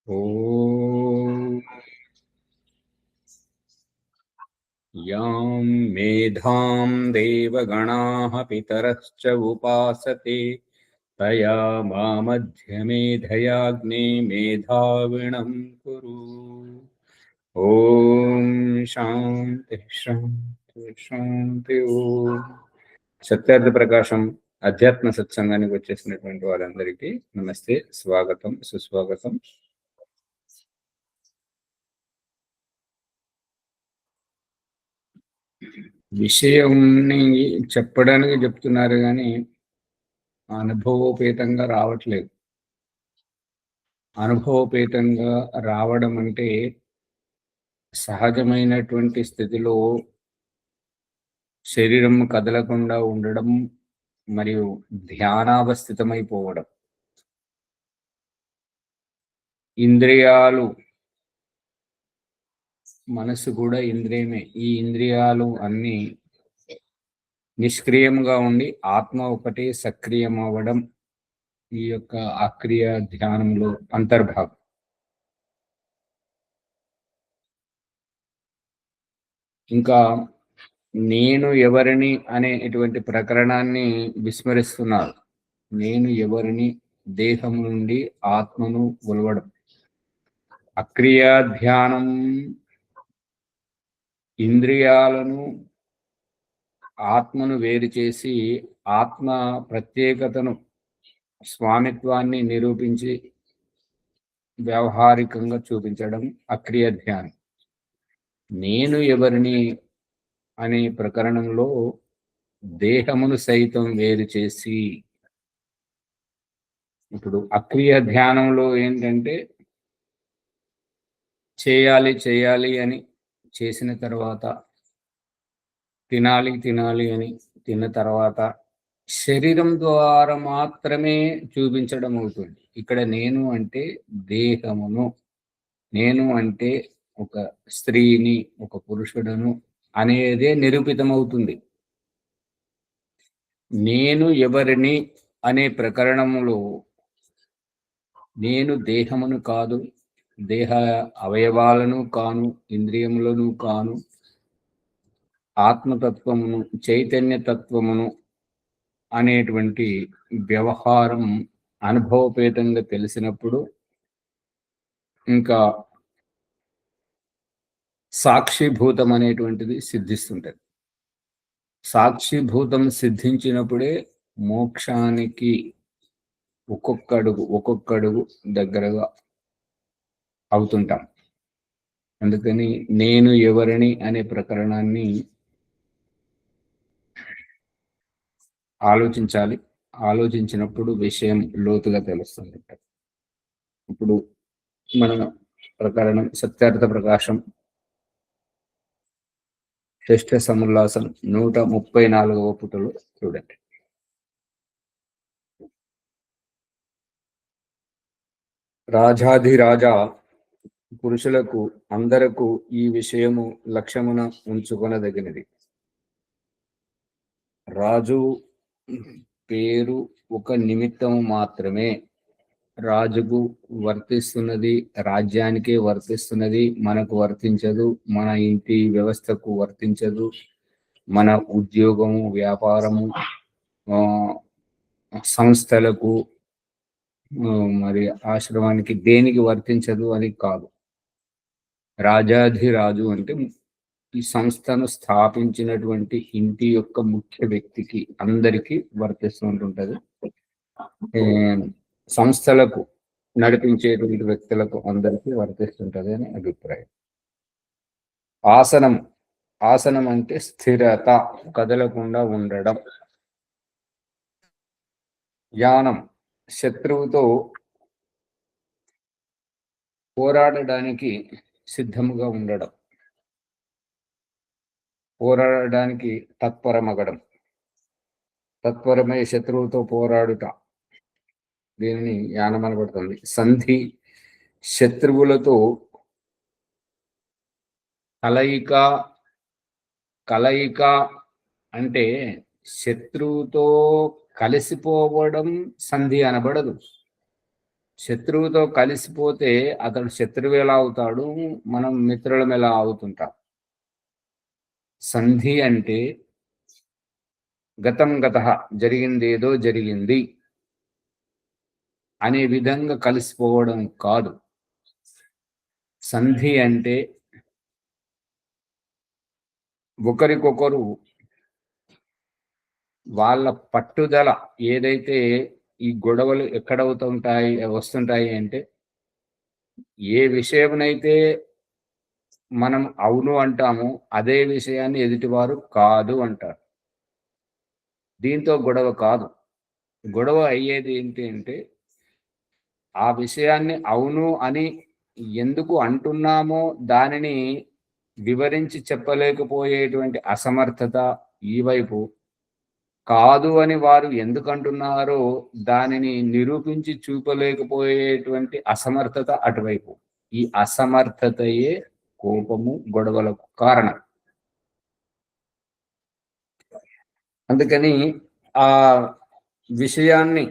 ఓం యాం మేధాం దేవగణాః పితరశ్చ ఉపాసతే తయా మామధ్యమేధయాగ్నే మేధావినం కురు. ఓం శాంతి శాంతి శాంతి. ఓం సత్యార్థ ప్రకాశం అధ్యాత్మ సత్సంగానికి వచ్చేసినటువంటి వాళ్ళందరికీ నమస్తే, స్వాగతం, సుస్వాగతం. విషయంని చెప్పడానికి చెప్తున్నారు కానీ అనుభవోపేతంగా రావట్లేదు. అనుభవోపేతంగా రావడం అంటే సహజమైనటువంటి స్థితిలో శరీరం కదలకుండా ఉండడం మరియు ధ్యానావస్థితమైపోవడం. ఇంద్రియాలు, మనసు కూడా ఇంద్రియమే. ఈ ఇంద్రియాలు అన్నీ నిష్క్రియంగా ఉండి ఆత్మ ఒకటే సక్రియం అవ్వడం ఈ యొక్క అక్రియ ధ్యానంలో అంతర్భాగం. ఇంకా నేను ఎవరిని అనేటువంటి ప్రకరణాన్ని విస్మరిస్తున్నారు. నేను ఎవరిని, దేహం నుండి ఆత్మను కొలవడం. అక్రియ ధ్యానం ఇంద్రియాలను, ఆత్మను వేరు చేసి ఆత్మ ప్రత్యేకతను, స్వామిత్వాన్ని నిరూపించి వ్యవహారికంగా చూపించడం అక్రియ ధ్యానం. నేను ఎవరిని అనే ప్రకరణంలో దేహమును సైతం వేరు చేసి, ఇప్పుడు అక్రియ ధ్యానంలో ఏంటంటే చేయాలి చేయాలి అని చేసిన తర్వాత, తినాలి తినాలి అని తిన్న తర్వాత శరీరం ద్వారా మాత్రమే చూపించడం అవుతుంది. ఇక్కడ నేను అంటే దేహమును, నేను అంటే ఒక స్త్రీని, ఒక పురుషుడను అనేదే నిరూపితమవుతుంది. నేను ఎవరిని అనే ప్రకరణములో నేను దేహమును కాదు, దేహ అవయవాలను కాను, ఇంద్రియములను కాను, ఆత్మతత్వమును, చైతన్యతత్వమును అనేటువంటి వ్యవహారం అనుభవపేతంగా తెలిసినప్పుడు ఇంకా సాక్షిభూతం అనేటువంటిది సిద్ధిస్తుంటది. సాక్షిభూతం సిద్ధించినప్పుడే మోక్షానికి ఒక్కొక్కడుగు దగ్గరగా అవుతుంటాం. అందుకని నేను ఎవరిని అనే ప్రకరణాన్ని ఆలోచించాలి. ఆలోచించినప్పుడు విషయం లోతుగా తెలుస్తుంది. ఇప్పుడు మన ప్రకరణం సత్యార్థ ప్రకాశం శ్రేష్ఠ సముల్లాసం 134వ పుటలో చూడండి. రాజాధిరాజా పురుషులకు అందరకు ఈ విషయము లక్ష్యమున ఉంచుకొనదగినది. రాజు పేరు ఒక నిమిత్తము మాత్రమే. రాజుకు వర్తిస్తున్నది, రాజ్యానికే వర్తిస్తున్నది, మనకు వర్తించదు, మన ఇంటి వ్యవస్థకు వర్తించదు, మన ఉద్యోగము, వ్యాపారము, సంస్థలకు, మరి ఆశ్రమానికి దేనికి వర్తించదు అని కాదు. రాజాధిరాజు అంటే ఈ సంస్థను స్థాపించినటువంటి ఇంటి యొక్క ముఖ్య వ్యక్తికి, అందరికీ వర్తిస్తుంటుంటది. సంస్థలకు నడిపించేటువంటి వ్యక్తులకు అందరికీ వర్తిస్తుంటది అని అభిప్రాయం. ఆసనం, ఆసనం అంటే స్థిరత, కదలకుండా ఉండడం. యానం, శత్రువుతో పోరాడడానికి సిద్ధముగా ఉండడం, పోరాడడానికి తత్పరమగడం, తత్పరమై శత్రువుతో పోరాడుట, దీనిని యానం అనబడుతుంది. సంధి, శత్రువులతో కలయిక. కలయిక అంటే శత్రువుతో కలిసిపోవడం సంధి అనబడదు. శత్రువుతో కలిసిపోతే అతడు శత్రువు ఎలా అవుతాడు, మనం మిత్రులం ఎలా అవుతుంటాం. సంధి అంటే గతం గతః, జరిగింది ఏదో జరిగింది అనే విధంగా కలిసిపోవడం కాదు. సంధి అంటే ఒకరికొకరు వాళ్ళ పట్టుదల ఏదైతే, ఈ గొడవలు ఎక్కడవుతుంటాయి వస్తుంటాయి అంటే, ఏ విషయమునైతే మనం అవును అంటామో అదే విషయాన్ని ఎదుటివారు కాదు అంటారు. దీంతో గొడవ కాదు. గొడవ అయ్యేది ఏంటి అంటే, ఆ విషయాన్ని అవును అని ఎందుకు అంటున్నామో దానిని వివరించి చెప్పలేకపోయేటువంటి అసమర్థత ఈ వైపు, కాదు అని వారు ఎందుకంటున్నారో దానిని నిరూపించి చూపలేకపోయేటువంటి అసమర్థత అటువైపు. ఈ అసమర్థతయే కోపము, గొడవలకు కారణం. అందుకని ఆ విషయాన్ని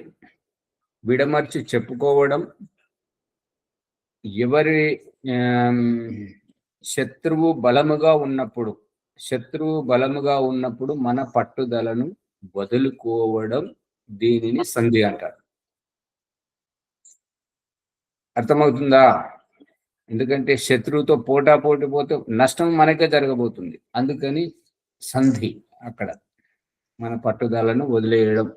విడమర్చి చెప్పుకోవడం, ఎవరి ఆమ్, శత్రువు బలముగా ఉన్నప్పుడు మన పట్టుదలను వదులుకోవడం, దీనిని సంధి అంటారు. అర్థమవుతుందా? ఎందుకంటే శత్రువుతో పోటాపోటీ పోతే నష్టం మనకే జరగబోతుంది. అందుకని సంధి అక్కడ మన పట్టుదలను వదిలేయడం.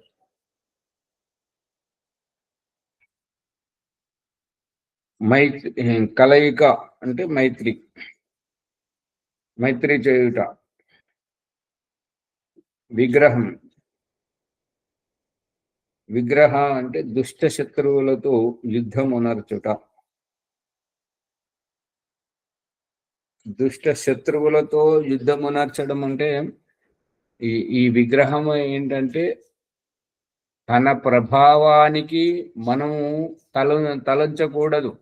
కలయిక అంటే మైత్రి చేయుట. విగ్రహ అంటే దుష్ట శత్రువులతో యుద్ధమునర్చుట. దుష్ట శత్రువులతో యుద్ధమునర్చడం అంటే ఈ విగ్రహం ఏంటంటే, తన ప్రభావానికి మనము తలంచకూడదు.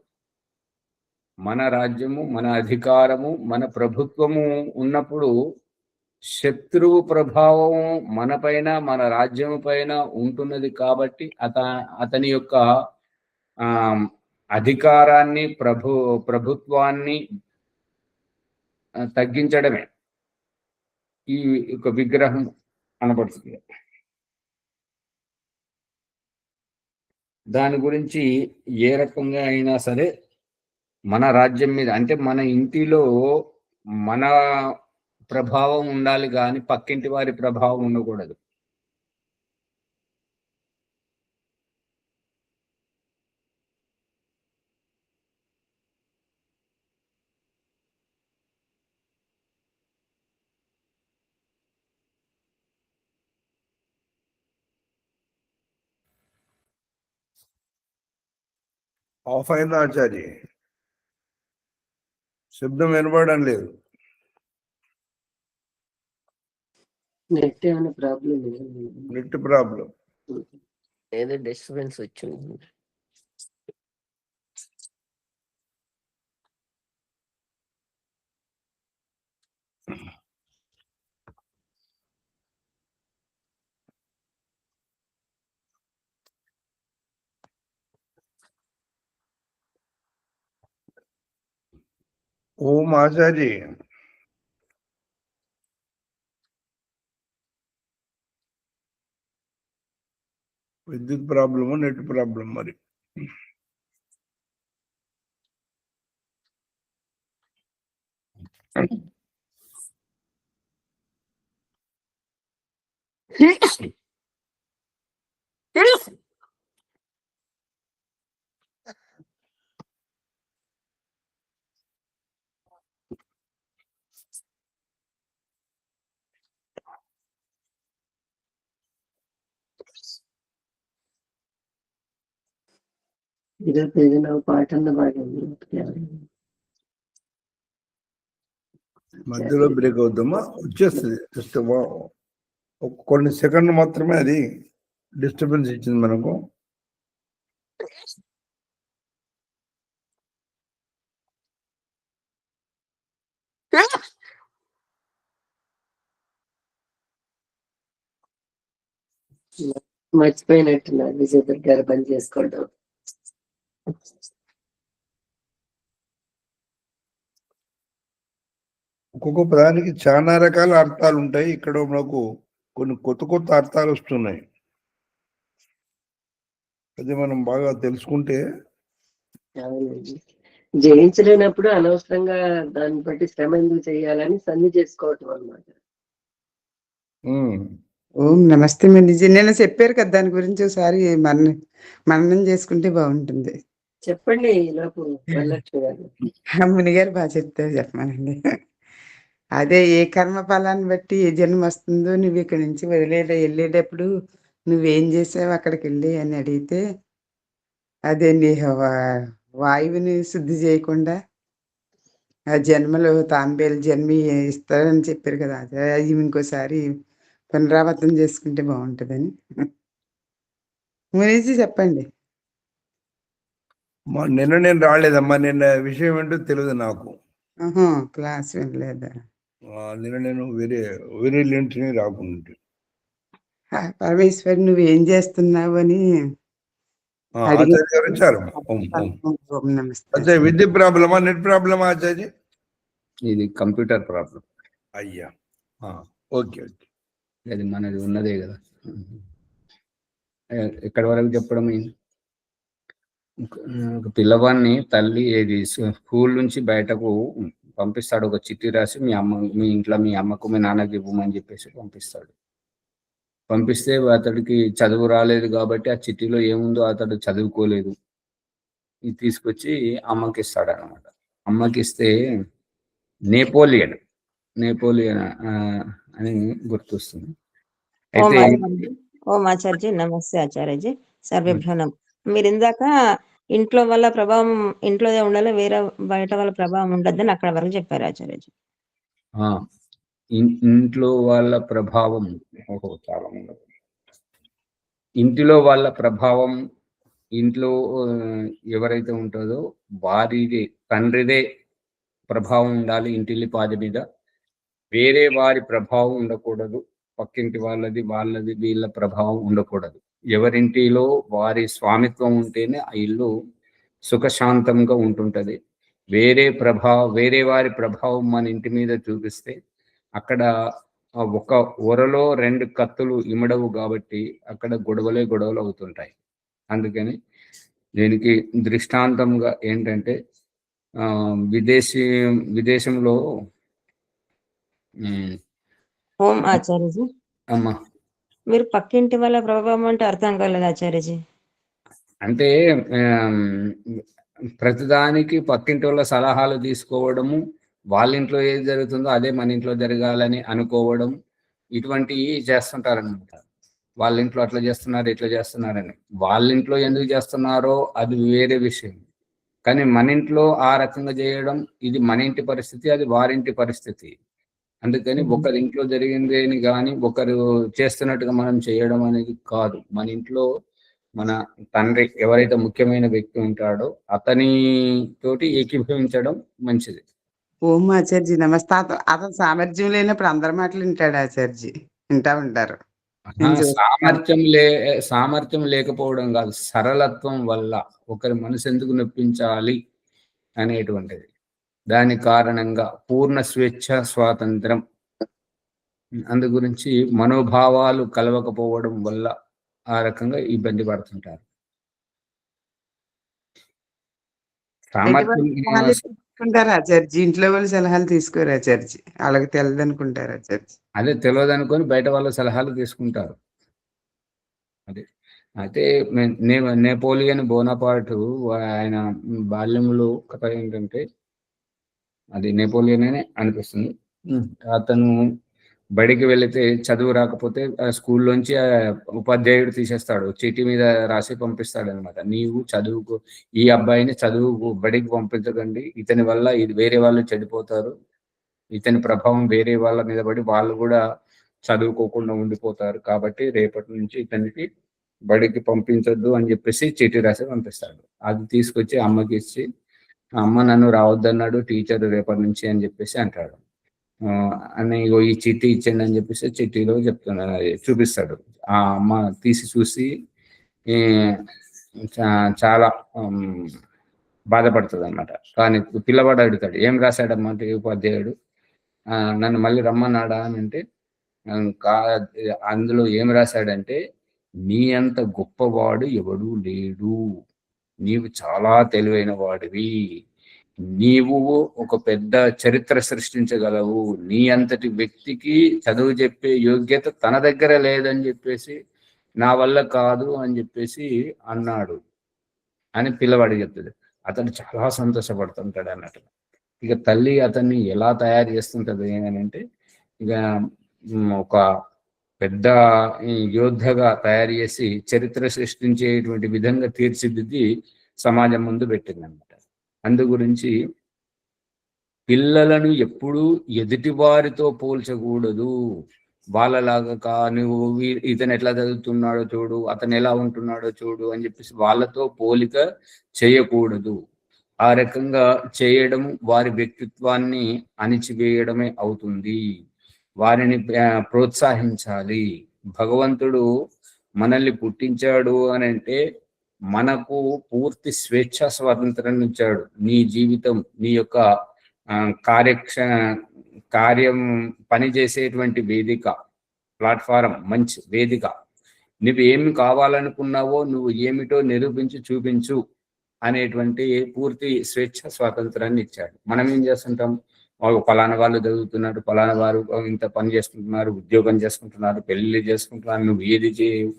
మన రాజ్యము, మన అధికారము, మన ప్రభుత్వము ఉన్నప్పుడు శత్రువు ప్రభావం మనపైన, మన రాజ్యము పైన ఉంటున్నది కాబట్టి అతని యొక్క అధికారాన్ని, ప్రభుత్వాన్ని తగ్గించడమే ఈ యొక్క విగ్రహం అనబడుతుంది. దాని గురించి ఏ రకంగా అయినా సరే మన రాజ్యం మీద అంటే మన ఇంటిలో మన ప్రభావం ఉండాలి కానీ పక్కింటి వారి ప్రభావం ఉండకూడదు. ఆఫ్ అయిందా ఆచార్య? శబ్దం వినపడడం లేదు. నెట్ ఏమైనా ప్రాబ్లం? నెట్ ప్రాబ్లం ఏదో డిస్టర్బెన్స్ వచ్చింది. ఓం ఆచార్య. విద్యుత్ ప్రాబ్లము, నెట్ ప్రాబ్లం మరి. ఏదైనా పాట అన్న పాడండి. మధ్యలో బ్రేక్ అవుతామా? వచ్చేస్తుంది. జస్ట్ కొన్ని సెకండ్ మాత్రమే అది డిస్టర్బెన్స్ ఇచ్చింది మనకు. మర్చిపోయినట్టున్నారు విజయ్ గారు పని చేసుకోవడం. ఒక్కొక్క పదానికి చాలా రకాల అర్థాలు ఉంటాయి. ఇక్కడ మనకు కొన్ని కొత్త కొత్త అర్థాలు వస్తున్నాయి. అది మనం బాగా తెలుసుకుంటే అవునండి. జయించలేనప్పుడు అనవసరంగా దాన్ని బట్టి శ్రమ ఎందుకు చేయాలని సంధి చేసుకోవటం అన్నమాట. ఓం నమస్తే మండిజీ. నిన్న చెప్పారు కదా దాని గురించి, ఒకసారి మననం చేసుకుంటే బాగుంటుంది. చెప్పండి నాకు వరలక్ష్మి గారు. మునిగారు బాగా చెప్తారు, చెప్పమానండి. అదే ఏ కర్మ ఫలాన్ని బట్టి ఏ జన్మ వస్తుందో, నువ్వు ఇక్కడి నుంచి వెళ్ళేటప్పుడు నువ్వేం చేసావు అక్కడికి వెళ్ళి అని అడిగితే, అదే నీ వాయువుని శుద్ధి చేయకుండా ఆ జన్మలో తాంబేలు జన్మ ఇస్తారని చెప్పారు కదా, అది ఇంకోసారి పునరావృతం చేసుకుంటే బాగుంటుందని. మునీజీ చెప్పండి. నిన్న నేను రాలేదమ్మా. నిన్న విషయం ఏంటో తెలియదు నాకు. క్లాస్ వినలేదా? నిన్న నేను వేరే వేరే లింట్ని రాకుండా. పరమేశ్వరి నువ్వేం చేస్తున్నావు అని ఆచార్య గారు వచ్చారు. అచ్చా, విద్యుత్ ప్రాబ్లమా, నెట్ ప్రాబ్లమా ఆచార్య? ఇది కంప్యూటర్ ప్రాబ్లం. అయ్యా, ఓకే ఓకే. అది మనది ఉన్నదే కదా. ఎక్కడి వరకు చెప్పడం? ఒక పిల్లవాడిని తల్లి ఏది స్కూల్ నుంచి బయటకు పంపిస్తాడు, ఒక చిట్టి రాసి మీ ఇంట్లో మీ అమ్మకు మీ నాన్నకి ఇవ్వమని చెప్పేసి పంపిస్తాడు. పంపిస్తే అతడికి చదువు రాలేదు కాబట్టి ఆ చిట్టిలో ఏముందో అతడు చదువుకోలేదు, ఇది తీసుకొచ్చి అమ్మకి ఇస్తాడు అనమాట. అమ్మకి ఇస్తే నేపోలియన్ అని గుర్తొస్తుంది. అయితే ఓం ఆచార్యజీ, నమస్తే ఆచార్యజీ, సర్వభ్రణం. మీరు ఇందాక ఇంట్లో వల్ల ప్రభావం ఇంట్లోదే ఉండాలి, వేరే బయట వాళ్ళ ప్రభావం ఉండద్దని అక్కడ వరకు చెప్పారు ఆచార్యజీ. ఇంట్లో వాళ్ళ ప్రభావం చాలా ఉండదు. ఇంటిలో వాళ్ళ ప్రభావం ఇంట్లో ఎవరైతే ఉంటుందో వారిదే, తండ్రిదే ప్రభావం ఉండాలి ఇంటిల్లి పాది మీద. వేరే వారి ప్రభావం ఉండకూడదు. పక్కింటి వాళ్ళది వీళ్ళ ప్రభావం ఉండకూడదు. ఎవరింటిలో వారి స్వామిత్వం ఉంటేనే ఆ ఇల్లు సుఖశాంతంగా ఉంటుంటది. వేరే వారి ప్రభావం మన ఇంటి మీద చూపిస్తే అక్కడ ఒక ఒరలో 2 కత్తులు ఇమడవు కాబట్టి అక్కడ గొడవలు అవుతుంటాయి. అందుకని దీనికి దృష్టాంతంగా ఏంటంటే విదేశంలో ఓం ఆచార్యజీ, అమ్మా మీరు పక్కింటి వాళ్ళ ప్రభావం అంటే అర్థం కాలేదు ఆచార్యజీ. అంటే ప్రతిదానికి పక్కింటి వాళ్ళ సలహాలు తీసుకోవడము, వాళ్ళ ఇంట్లో ఏది జరుగుతుందో అదే మన ఇంట్లో జరగాలని అనుకోవడం, ఇటువంటివి చేస్తుంటారనమాట. వాళ్ళ ఇంట్లో అట్లా చేస్తున్నారు, ఇట్లా చేస్తున్నారని. వాళ్ళ ఇంట్లో ఎందుకు చేస్తున్నారో అది వేరే విషయం, కానీ మన ఇంట్లో ఆ రకంగా చేయడం, ఇది మన ఇంటి పరిస్థితి, అది వారింటి పరిస్థితి. అందుకని ఒకరి ఇంట్లో జరిగింది అని కానీ ఒకరు చేస్తున్నట్టుగా మనం చేయడం అనేది కాదు. మన ఇంట్లో మన తండ్రి ఎవరైతే ముఖ్యమైన వ్యక్తి ఉంటాడో అతని తోటి ఏకీభవించడం మంచిది. ఓం ఆచార్జీ, నమస్తే. అతను సామర్థ్యం లేనప్పుడు అందరి మాటలు వింటాడు ఆచార్జీ, వింటా ఉంటారు. సామర్థ్యం లేకపోవడం కాదు, సరళత్వం వల్ల ఒకరి మనసు ఎందుకు నొప్పించాలి అనేటువంటిది. దాని కారణంగా పూర్ణ స్వేచ్ఛ, స్వాతంత్రం, అందు గురించి మనోభావాలు కలవకపోవడం వల్ల ఆ రకంగా ఇబ్బంది పడుతుంటారు. తీసుకుంటారు ఆచార్జీ, ఇంట్లో వాళ్ళు సలహాలు తీసుకోరు ఆచార్జీ, వాళ్ళకి తెలియదు అనుకుంటారు ఆచార్జీ. అదే తెలియదు అనుకొని బయట వాళ్ళ సలహాలు తీసుకుంటారు. అదే అయితే నెపోలియన్ బోనాపార్ట్ ఆయన బాల్యంలో కథ ఏంటంటే, అది నెపోలియన్ అనే అనిపిస్తుంది. అతను బడికి వెళితే చదువు రాకపోతే స్కూల్లోంచి ఉపాధ్యాయుడు తీసేస్తాడు, చీటీ మీద రాసి పంపిస్తాడు అనమాట. నీవు చదువుకు, ఈ అబ్బాయిని చదువు బడికి పంపించకండి, ఇతని వల్ల ఇది వేరే వాళ్ళు చెడిపోతారు, ఇతని ప్రభావం వేరే వాళ్ళ మీద పడి వాళ్ళు కూడా చదువుకోకుండా ఉండిపోతారు, కాబట్టి రేపటి నుంచి ఇతనికి బడికి పంపించొద్దు అని చెప్పేసి చీటీ రాసి పంపిస్తాడు. అది తీసుకొచ్చి అమ్మకి ఇచ్చి, అమ్మ నన్ను రావద్దన్నాడు టీచర్ రేపటి నుంచి అని చెప్పేసి అంటాడు. అని ఈ చిట్టి ఇచ్చేయండి అని చెప్పేసి చిట్టిలో చూపిస్తాడు. ఆ అమ్మ తీసి చూసి చాలా బాధపడుతుంది అన్నమాట. కానీ పిల్లవాడు అడుగుతాడు, ఏం రాశాడమ్మా అంటే ఉపాధ్యాయుడు, నన్ను మళ్ళీ రమ్మన్నాడా అని అంటే అందులో ఏం రాశాడంటే, నీ అంత గొప్పవాడు ఎవడూ లేడు, నీవు చాలా తెలివైన వాడివి, నీవు ఒక పెద్ద చరిత్ర సృష్టించగలవు, నీ అంతటి వ్యక్తికి చదువు చెప్పే యోగ్యత తన దగ్గర లేదని చెప్పేసి నా వల్ల కాదు అని చెప్పేసి అన్నాడు అని పిల్లవాడికి చెప్తుంది. అతను చాలా సంతోషపడుతుంటాడు అన్నట్టు. ఇక తల్లి అతన్ని ఎలా తయారు చేస్తుంటది అని అంటే, ఇక ఒక పెద్ద యోద్ధగా తయారు చేసి చరిత్ర సృష్టించేటువంటి విధంగా తీర్చిదిద్ది సమాజం ముందు పెట్టిందన్నమాట. అందు గురించి పిల్లలను ఎప్పుడూ ఎదుటి వారితో పోల్చకూడదు. వాళ్ళలాగా నువ్వు ఇతను ఎట్లా చదువుతున్నాడో చూడు, అతను ఎలా ఉంటున్నాడో చూడు అని చెప్పేసి వాళ్ళతో పోలిక చేయకూడదు. ఆ రకంగా చేయడం వారి వ్యక్తిత్వాన్ని అణిచివేయడమే అవుతుంది. వారిని ప్రోత్సహించాలి. భగవంతుడు మనల్ని పుట్టించాడు అని అంటే మనకు పూర్తి స్వేచ్ఛ స్వాతంత్రాన్ని ఇచ్చాడు. నీ జీవితం, నీ యొక్క కార్యం పనిచేసేటువంటి వేదిక, ప్లాట్ఫారం, మంచి వేదిక. నువ్వు ఏమి కావాలనుకున్నావో నువ్వు ఏమిటో నిరూపించి చూపించు అనేటువంటి పూర్తి స్వేచ్ఛ స్వాతంత్రాన్ని ఇచ్చాడు. మనం ఏం చేస్తుంటాం, ఫలానా వాళ్ళు చదువుతున్నారు, ఫలానా వారు ఇంత పని చేసుకుంటున్నారు, ఉద్యోగం చేసుకుంటున్నారు, పెళ్లి చేసుకుంటున్నారు, నువ్వు ఏది చేయవు,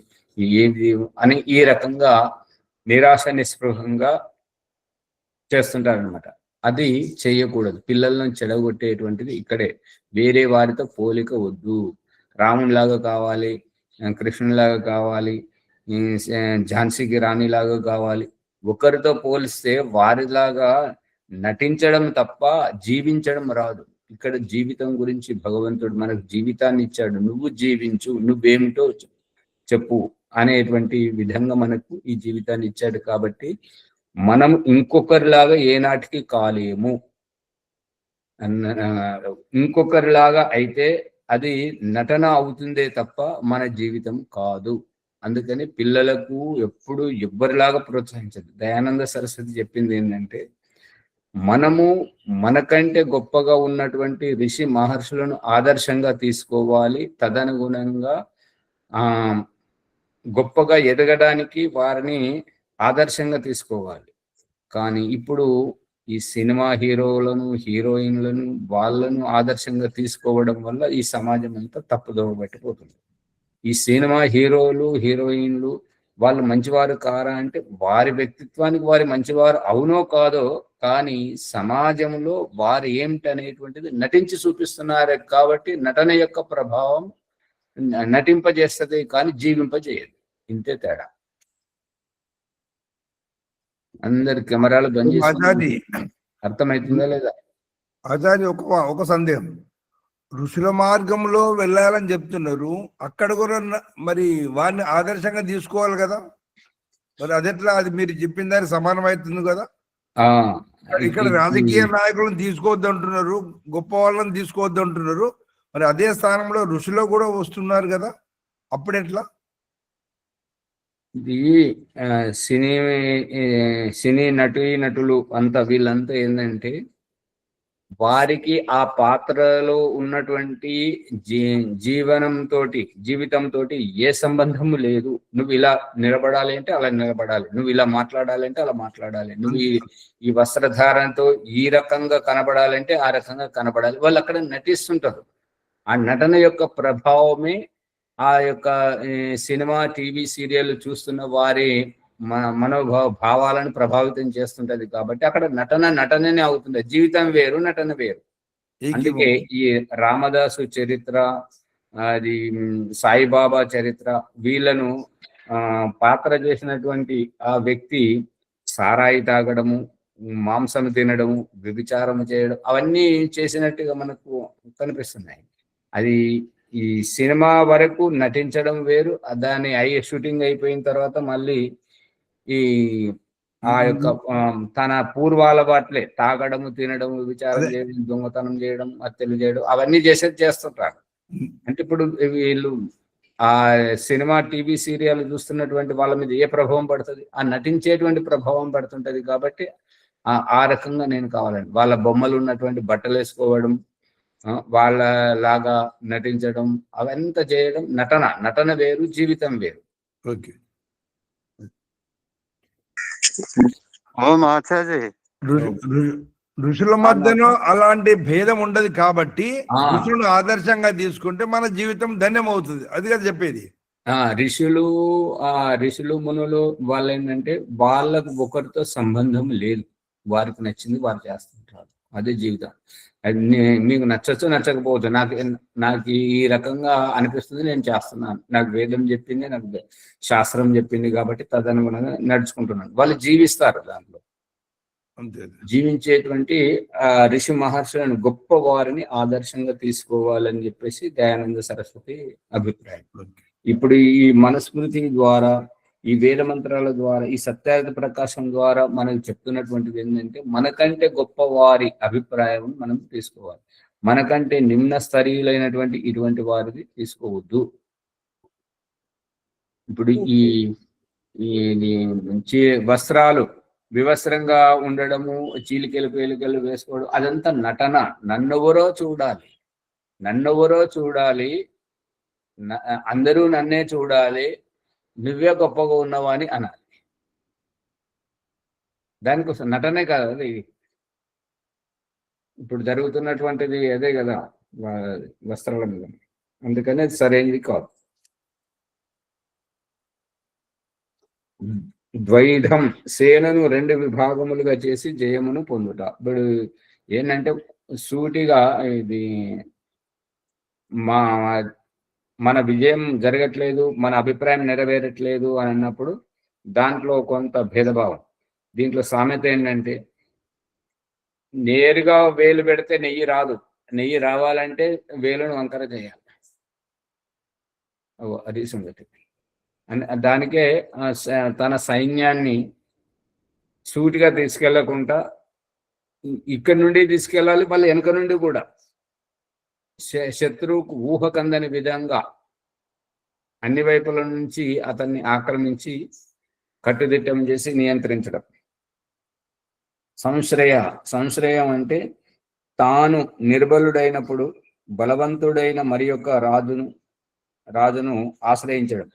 ఏది అని ఈ రకంగా నిరాశ నిస్పృహంగా చేస్తుంటారు అనమాట. అది చేయకూడదు. పిల్లలను చెడగొట్టేటువంటిది ఇక్కడే. వేరే వారితో పోలిక వద్దు. రామునిలాగా కావాలి, కృష్ణునిలాగా కావాలి, ఝాన్సీకి రాణిలాగా కావాలి. ఒకరితో పోలిస్తే వారిలాగా నటించడం తప్ప జీవించడం రాదు. ఇక్కడ జీవితం గురించి భగవంతుడు మనకు జీవితాన్ని ఇచ్చాడు. నువ్వు జీవించు, నువ్వేమిటో చెప్పు అనేటువంటి విధంగా మనకు ఈ జీవితాన్ని ఇచ్చాడు. కాబట్టి మనం ఇంకొకరిలాగా ఏనాటికి కాలేము. ఇంకొకరిలాగా అయితే అది నటన అవుతుందే తప్ప మన జీవితం కాదు. అందుకని పిల్లలకు ఎప్పుడు ఎవ్వరిలాగా ప్రోత్సహించదు. దయానంద సరస్వతి చెప్పింది ఏంటంటే, మనము మనకంటే గొప్పగా ఉన్నటువంటి ఋషి మహర్షులను ఆదర్శంగా తీసుకోవాలి. తదనుగుణంగా గొప్పగా ఎదగడానికి వారిని ఆదర్శంగా తీసుకోవాలి. కానీ ఇప్పుడు ఈ సినిమా హీరోలను, హీరోయిన్లను, వాళ్ళను ఆదర్శంగా తీసుకోవడం వల్ల ఈ సమాజం అంతా తప్పుదోవ పట్టిపోతుంది. ఈ సినిమా హీరోలు, హీరోయిన్లు వాళ్ళు మంచివారు కారా అంటే వారి వ్యక్తిత్వానికి వారి మంచివారు అవునో కాదో, కానీ సమాజంలో వారు ఏమిటనేటువంటిది నటించి చూపిస్తున్నారు. కాబట్టి నటన యొక్క ప్రభావం నటింపజేస్తుంది కానీ జీవింపజేయదు. ఇంతే తేడా. అందరు కెమెరాలు బంద్ చేసి అర్థమవుతుందా లేదా? ఆచార్య ఒక సందేహం. ఋషుల మార్గంలో వెళ్ళాలని చెప్తున్నారు, అక్కడ కూడా మరి వారిని ఆదర్శంగా తీసుకోవాలి కదా. మరి అదెట్లా? అది మీరు చెప్పిన దానికి సమానం అవుతుంది కదా. ఇక్కడ రాజకీయ నాయకులను తీసుకోవద్దు అంటున్నారు, గొప్ప వాళ్ళని తీసుకోవద్దు అంటున్నారు. మరి అదే స్థానంలో ఋషులు కూడా వస్తున్నారు కదా, అప్పుడెట్లా? ఇది సినీ నటులు అంతా వీళ్ళంతా ఏంటంటే వారికి ఆ పాత్రలో ఉన్నటువంటి జీవితంతో ఏ సంబంధము లేదు. నువ్వు ఇలా నిలబడాలి అంటే అలా నిలబడాలి, నువ్వు ఇలా మాట్లాడాలంటే అలా మాట్లాడాలి, నువ్వు ఈ వస్త్రధారణతో ఈ రకంగా కనబడాలంటే ఆ రకంగా కనబడాలి. వాళ్ళు అక్కడ నటిస్తుంటారు. ఆ నటన యొక్క ప్రభావమే ఆ యొక్క సినిమా, టీవీ, సీరియల్ చూస్తున్న వారి భావాలను ప్రభావితం చేస్తుంటది. కాబట్టి అక్కడ నటననే అవుతుంది. జీవితం వేరు, నటన వేరు. అందుకే ఈ రామదాసు చరిత్ర, అది సాయిబాబా చరిత్ర, వీళ్ళను పాత్ర చేసినటువంటి ఆ వ్యక్తి సారాయి తాగడము, మాంసం తినడము, వ్యభిచారం చేయడం, అవన్నీ చేసినట్టుగా మనకు కనిపిస్తున్నాయి. అది ఈ సినిమా వరకు నటించడం వేరు, దాని షూటింగ్ అయిపోయిన తర్వాత మళ్ళీ ఈ ఆ యొక్క తన పూర్వాల బాట్లే తాగడము, తినడము, విచారం చేయడం, దొంగతనం చేయడం, హత్యలు చేయడం, అవన్నీ చేస్తుంటారు. అంటే ఇప్పుడు వీళ్ళు ఆ సినిమా, టీవీ, సీరియల్ చూస్తున్నటువంటి వాళ్ళ మీద ఏ ప్రభావం పడుతుంది? ఆ నటించేటువంటి ప్రభావం పడుతుంటది. కాబట్టి ఆ రకంగా నేను కావాలండి. వాళ్ళ బొమ్మలు ఉన్నటువంటి బట్టలు వేసుకోవడం, వాళ్ళ లాగా నటించడం అవంతా చేయడం నటన వేరు, జీవితం వేరు. ఓకే. ఓం ఆచార్య. ఋషుల మధ్యలో అలాంటి భేదం ఉండదు కాబట్టి ఋషులను ఆదర్శంగా తీసుకుంటే మన జీవితం ధన్యమవుతుంది. అది కదా చెప్పేది. ఋషులు మునులు వాళ్ళు ఏంటంటే వాళ్ళకు ఒకరితో సంబంధం లేదు, వారికి నచ్చింది వారు చేస్తుంటారు, అదే జీవితం. అది మీకు నచ్చచ్చు నచ్చకపోవచ్చు, నాకు ఈ రకంగా అనిపిస్తుంది, నేను చేస్తున్నాను, నాకు వేదం చెప్పింది, నాకు శాస్త్రం చెప్పింది కాబట్టి తదనుగుణంగా నడుచుకుంటున్నాను. వాళ్ళు జీవిస్తారు, దాంట్లో జీవించేటువంటి ఋషి మహర్షులను గొప్ప వారిని ఆదర్శంగా తీసుకోవాలని చెప్పేసి దయానంద సరస్వతి అభిప్రాయం. ఇప్పుడు ఈ మనుస్మృతి ద్వారా, ఈ వేద మంత్రాల ద్వారా, ఈ సత్యార్థ ప్రకాశం ద్వారా మనకు చెప్తున్నటువంటిది ఏంటంటే మనకంటే గొప్ప వారి అభిప్రాయం మనం తీసుకోవాలి, మనకంటే నిమ్న స్థరీయులైనటువంటి ఇటువంటి వారిది తీసుకోవద్దు. ఇప్పుడు ఈ వస్త్రాలు వివస్త్రంగా ఉండడము, చీలికలు పేలికలు వేసుకోవడం అదంతా నటన. నన్నెవరో చూడాలి, అందరూ నన్నే చూడాలి, నువ్వే గొప్పగా ఉన్నావా అని అనాలి. దానికోసం నటనే కాదు అది. ఇప్పుడు జరుగుతున్నటువంటిది అదే కదా వస్త్రాల మీద, అందుకని అది సరైనది కాదు. ద్వైధం సేనను 2 విభాగములుగా చేసి జయమును పొందుట. ఇప్పుడు ఏంటంటే సూటిగా ఇది మన విజయం జరగట్లేదు, మన అభిప్రాయం నెరవేరట్లేదు అని అన్నప్పుడు దాంట్లో కొంత భేదభావం. దీంట్లో సామెత ఏంటంటే నేరుగా వేలు పెడితే నెయ్యి రాదు, నెయ్యి రావాలంటే వేలును వంకర చేయాలి. అది సంగతి. దానికే తన సైన్యాన్ని సూటిగా తీసుకెళ్లకుండా ఇక్కడి నుండి తీసుకెళ్ళాలి, మళ్ళీ వెనక నుండి కూడా శత్రువుకు ఊహకందని విధంగా అన్ని వైపుల నుంచి అతన్ని ఆక్రమించి కట్టుదిట్టం చేసి నియంత్రించడం. సంశ్రయం అంటే తాను నిర్బలుడైనప్పుడు బలవంతుడైన మరి యొక్క రాజును ఆశ్రయించడం.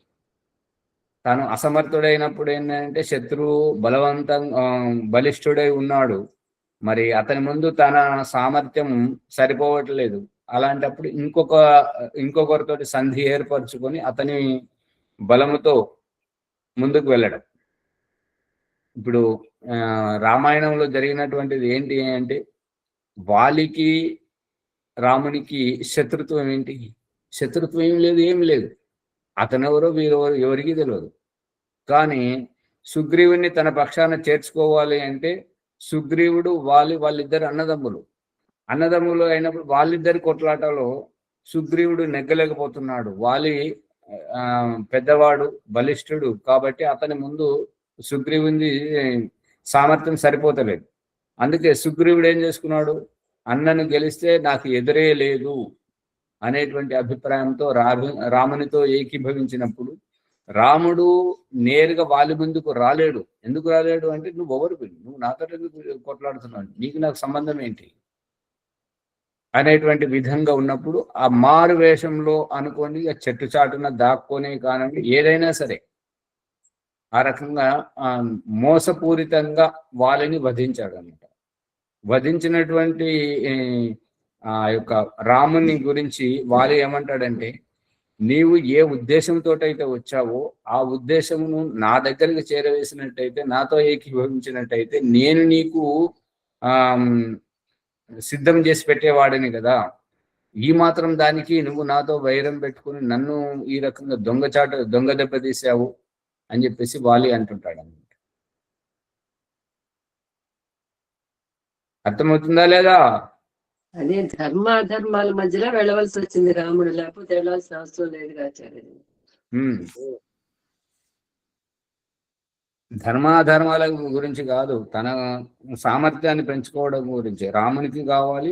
తాను అసమర్థుడైనప్పుడు ఏంటంటే శత్రువు బలిష్ఠుడై ఉన్నాడు, మరి అతని ముందు తన సామర్థ్యం సరిపోవట్లేదు, అలాంటప్పుడు ఇంకొకరితో సంధి ఏర్పరచుకొని అతని బలముతో ముందుకు వెళ్ళడం. ఇప్పుడు రామాయణంలో జరిగినటువంటిది ఏంటి అంటే వాలికి రామునికి శత్రుత్వం ఏంటి? శత్రుత్వం ఏం లేదు, అతనెవరో వీరెవరో ఎవరికి తెలియదు. కానీ సుగ్రీవుని తన పక్షాన చేర్చుకోవాలి అంటే సుగ్రీవుడు వాళ్ళిద్దరు అన్నదమ్ములు అయినప్పుడు వాళ్ళిద్దరి కొట్లాటలో సుగ్రీవుడు నెగ్గలేకపోతున్నాడు. వాలి పెద్దవాడు, బలిష్ఠుడు కాబట్టి అతని ముందు సుగ్రీవుని సామర్థ్యం సరిపోతలేదు. అందుకే సుగ్రీవుడు ఏం చేసుకున్నాడు, అన్నను గెలిస్తే నాకు ఎదురే లేదు అనేటువంటి అభిప్రాయంతో రామునితో ఏకీభవించినప్పుడు రాముడు నేరుగా వాలి ముందుకు రాలేడు. ఎందుకు రాలేడు అంటే నువ్వు నాతో ఎందుకు కొట్లాడుతున్నావు, నీకు నాకు సంబంధం ఏంటి అనేటువంటి విధంగా ఉన్నప్పుడు ఆ మారు వేషంలో అనుకోని చెట్టు చాటున దాక్కొని కానండి ఏదైనా సరే ఆ రకంగా మోసపూరితంగా వాళ్ళని వధించాడు అన్నమాట. వధించినటువంటి ఆ యొక్క రాముని గురించి వాళ్ళు ఏమంటాడంటే నీవు ఏ ఉద్దేశంతో అయితే వచ్చావో ఆ ఉద్దేశమును నా దగ్గరికి చేరవేసినట్టయితే, నాతో ఏకీభవించినట్టయితే నేను నీకు సిద్ధం చేసి పెట్టేవాడిని కదా, ఈ మాత్రం దానికి నువ్వు నాతో వైరం పెట్టుకుని నన్ను ఈ రకంగా దొంగ దెబ్బ తీసావు అని చెప్పేసి వాలి అంటుంటాడు అన్నమాట. అర్థమవుతుందా లేదా? అదే ధర్మాధర్మాల మధ్యలో వెళ్ళవలసి వచ్చింది రాముడు, లేకపోతే వెళ్ళవలసిన అవసరం లేదు ఆచార్య. ధర్మాధర్మాల గురించి కాదు, తన సామర్థ్యాన్ని పెంచుకోవడం గురించి. రామునికి కావాలి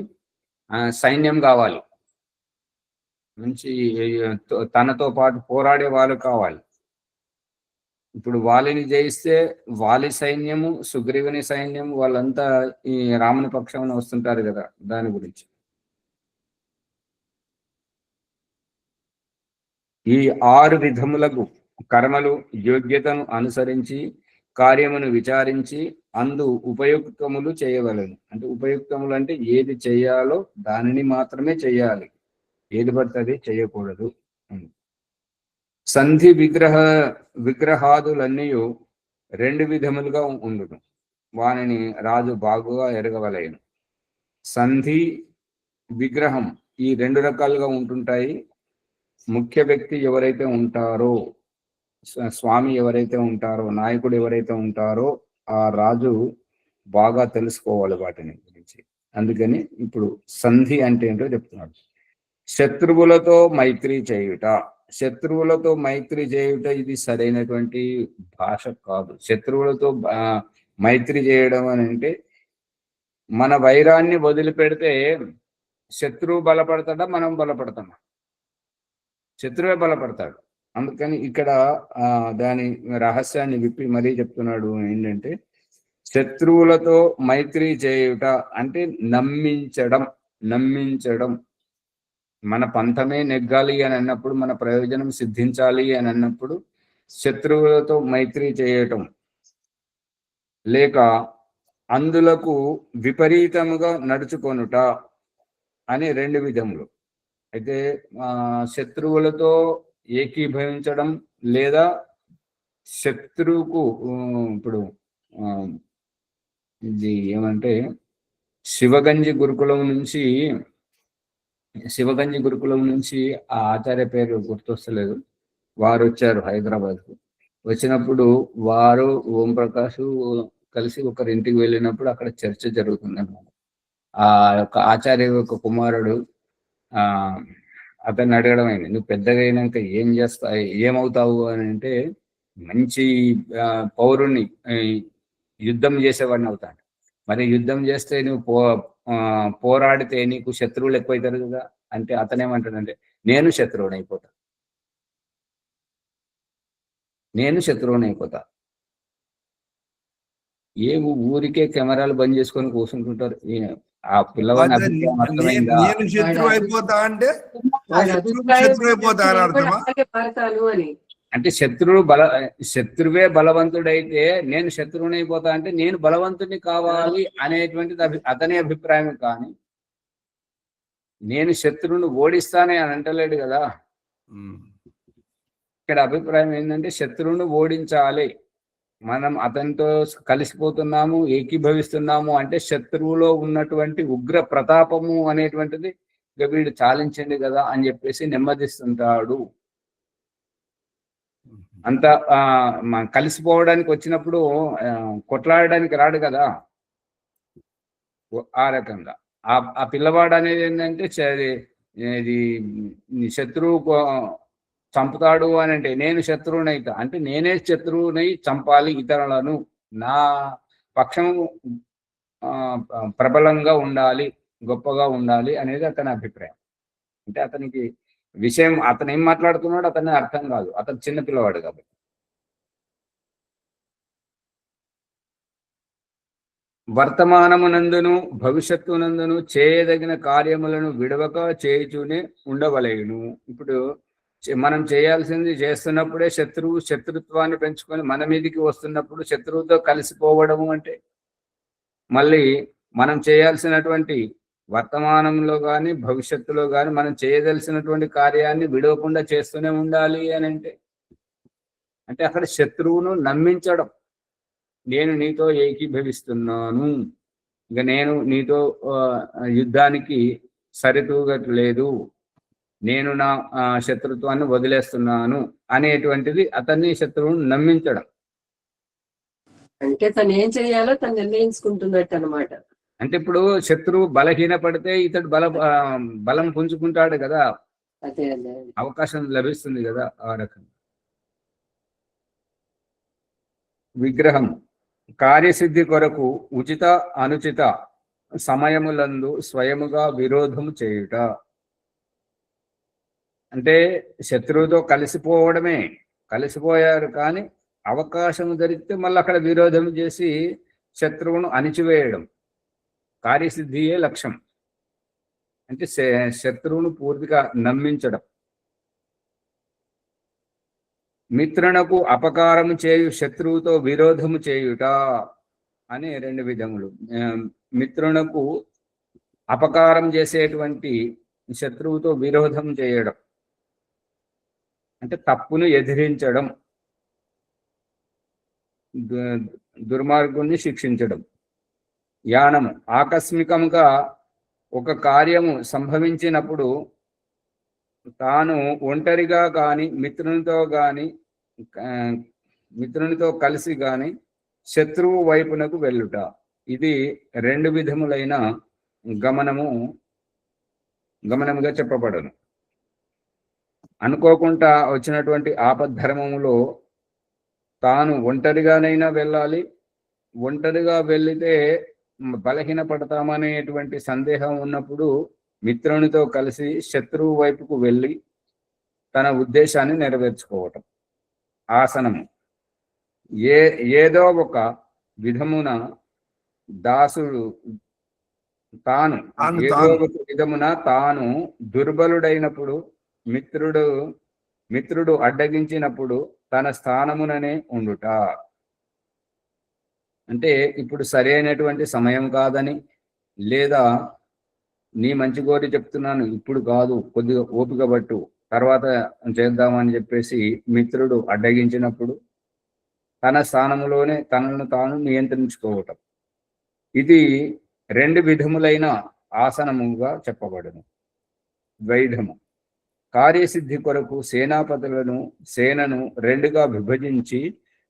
సైన్యం కావాలి, మంచి తనతో పాటు పోరాడే వాళ్ళు కావాలి. ఇప్పుడు వాలిని జయిస్తే వాలి సైన్యము, సుగ్రీవుని సైన్యం వాళ్ళంతా ఈ రాముని పక్షాన వస్తుంటారు కదా, దాని గురించి. ఈ 6 విధములకు కర్మలు యోగ్యతను అనుసరించి కార్యమును విచారించి అందు ఉపయుక్తములు చేయవలెను. అంటే ఉపయుక్తములు అంటే ఏది చేయాలో దానిని మాత్రమే చేయాలి, ఏది పడితే అది చేయకూడదు. సంధి విగ్రహాదులన్నీ 2 విధములుగా ఉండును, వానిని రాజు బాగుగా ఎరగవలెను. సంధి విగ్రహం ఈ 2 రకాలుగా ఉంటుంటాయి. ముఖ్య వ్యక్తి ఎవరైతే ఉంటారో, స్వామి ఎవరైతే ఉంటారో, నాయకుడు ఎవరైతే ఉంటారో ఆ రాజు బాగా తెలుసుకోవాలి వాటిని గురించి. అందుకని ఇప్పుడు సంధి అంటే ఏంటో చెప్తున్నాడు. శత్రువులతో మైత్రి చేయుట. శత్రువులతో మైత్రి చేయుట ఇది సరైనటువంటి భాష కాదు. శత్రువులతో మైత్రి చేయడం అని అంటే మన వైరాన్ని వదిలిపెడితే శత్రువు బలపడతాడా, మనం బలపడతామా? శత్రువే బలపడతాడు. అందుకని ఇక్కడ దాని రహస్యాన్ని విప్పి మరీ చెప్తున్నాడు. ఏంటంటే శత్రువులతో మైత్రి చేయుట అంటే నమ్మించడం. మన పంథమే నెగ్గాలి అని అన్నప్పుడు, మన ప్రయోజనం సిద్ధించాలి అని అన్నప్పుడు శత్రువులతో మైత్రి చేయటం, లేక అందులకు విపరీతముగా నడుచుకొనుట అని 2 విధములు. అయితే శత్రువులతో ఏకీభవించడం లేదా శత్రువుకు ఇప్పుడు ఇది ఏమంటే శివగంజి గురుకులం నుంచి ఆ ఆచార్య పేరు గుర్తొస్తలేదు, వారు వచ్చారు హైదరాబాద్కు. వచ్చినప్పుడు వారు ఓంప్రకాష్ కలిసి ఒకరింటికి వెళ్ళినప్పుడు అక్కడ చర్చ జరుగుతుందన్నమాట. ఆ యొక్క ఆచార్య యొక్క కుమారుడు అతన్ని అడగడం అయింది, నువ్వు పెద్దగా అయినాక ఏమవుతావు అని అంటే, మంచి పౌరుణ్ణి, యుద్ధం చేసేవాడిని అవుతాడు. మరి యుద్ధం చేస్తే నువ్వు పోరాడితే నీకు శత్రువులు ఎక్కువైతారు కదా అంటే అతనేమంటాడంటే, నేను శత్రువుని అయిపోతా. ఏ ఊరికే కెమెరాలు బంద్ చేసుకొని కూర్చుంటుంటారు. ఆ పిల్లవాడిని నేను శత్రువు అయిపోతా అంటే అంటే శత్రువే బలవంతుడైతే నేను శత్రువుని అయిపోతా అంటే నేను బలవంతుడిని కావాలి అనేటువంటిది అతని అభిప్రాయం. కానీ నేను శత్రువుని ఓడిస్తానే అని అంటలేడు కదా. ఇక్కడ అభిప్రాయం ఏంటంటే శత్రువుని ఓడించాలి, మనం అతనితో కలిసిపోతున్నాము, ఏకీభవిస్తున్నాము అంటే శత్రువులో ఉన్నటువంటి ఉగ్ర ప్రతాపము అనేటువంటిది వీడు చాలించండి కదా అని చెప్పేసి నెమ్మదిస్తుంటాడు. అంత కలిసిపోవడానికి వచ్చినప్పుడు కొట్లాడడానికి రాడు కదా. ఆ రకంగా ఆ పిల్లవాడు అనేది ఏంటంటే ఇది శత్రువు చంపుతాడు అని అంటే నేను శత్రువుని అవుతా అంటే నేనే శత్రువుని చంపాలి, ఇతరులను నా పక్షం ప్రబలంగా ఉండాలి, గొప్పగా ఉండాలి అనేది అతని అభిప్రాయం. అంటే అతనికి విషయం, అతను ఏం మాట్లాడుతున్నాడు అతనికి అర్థం కాదు, అతను చిన్న పిల్లవాడు కాబట్టి. వర్తమానమునందును భవిష్యత్తునందును చేయదగిన కార్యములను విడవక చేయుచూనే ఉండవలేను. ఇప్పుడు మనం చేయాల్సింది చేస్తున్నప్పుడే శత్రుత్వాన్ని పెంచుకొని మన మీదకి వస్తున్నప్పుడు శత్రువుతో కలిసిపోవడము అంటే, మళ్ళీ మనం చేయాల్సినటువంటి వర్తమానంలో కానీ భవిష్యత్తులో కానీ మనం చేయదలసినటువంటి కార్యాన్ని విడవకుండా చేస్తూనే ఉండాలి అని అంటే అక్కడ శత్రువును నమ్మించడం. నేను నీతో ఏకీభవిస్తున్నాను, ఇక నేను నీతో యుద్ధానికి సరితూగట్లేదు, నేను నా శత్రుత్వాన్ని వదిలేస్తున్నాను అనేటువంటిది అతన్ని శత్రువును నమ్మించడం. అంటే తను ఏం చేయాలో తను నిర్ణయించుకుంటున్నట్టు అనమాట. అంటే ఇప్పుడు శత్రువు బలహీన పడితే ఇతడు బలం పుంజుకుంటాడు కదా, అదే అవకాశం లభిస్తుంది కదా. ఆ రకంగా విగ్రహం కార్యసిద్ధి కొరకు ఉచిత అనుచిత సమయములందు స్వయముగా విరోధము చేయుట. అంటే శత్రువుతో కలిసిపోయారు కానీ అవకాశం దొరికితే మళ్ళీ అక్కడ విరోధం చేసి శత్రువును అణిచివేయడం కార్యసిద్ధియే లక్ష్యం. అంటే శత్రువును పూర్తిగా నమ్మించడం. మిత్రునకు అపకారము చేయు శత్రువుతో విరోధము చేయుట అని 2 విధములు. మిత్రునకు అపకారం చేసేటువంటి శత్రువుతో విరోధం చేయడం అంటే తప్పును ఎదిరించడం, దుర్మార్గుణ్ణి శిక్షించడం. యానము ఆకస్మికంగా ఒక కార్యము సంభవించినప్పుడు తాను ఒంటరిగా కానీ మిత్రునితో కలిసి కానీ శత్రువు వైపునకు వెళ్ళుట. ఇది 2 విధములైన గమనముగా చెప్పబడను. అనుకోకుండా వచ్చినటువంటి ఆపద్ధర్మములో తాను ఒంటరిగానైనా వెళ్ళాలి, ఒంటరిగా వెళ్ళితే బలహీనపడతామనేటువంటి సందేహం ఉన్నప్పుడు మిత్రునితో కలిసి శత్రువు వైపుకు వెళ్ళి తన ఉద్దేశాన్ని నెరవేర్చుకోవటం. ఆసనము ఏదో ఒక విధమున దాసుడు తాను ఏదో ఒక విధమున తాను దుర్బలుడైనప్పుడు మిత్రుడు అడ్డగించినప్పుడు తన స్థానముననే ఉండుట. అంటే ఇప్పుడు సరైనటువంటి సమయం కాదని, లేదా నీ మంచి కోరి చెప్తున్నాను ఇప్పుడు కాదు, కొద్దిగా ఓపిక పట్టు, తర్వాత చేద్దామని చెప్పేసి మిత్రుడు అడ్డగించినప్పుడు తన స్థానంలోనే తనను తాను నియంత్రించుకోవటం. ఇది 2 విధములైన ఆసనముగా చెప్పబడును. ద్వైధము కార్యసిద్ధి కొరకు సేనను 2గా విభజించి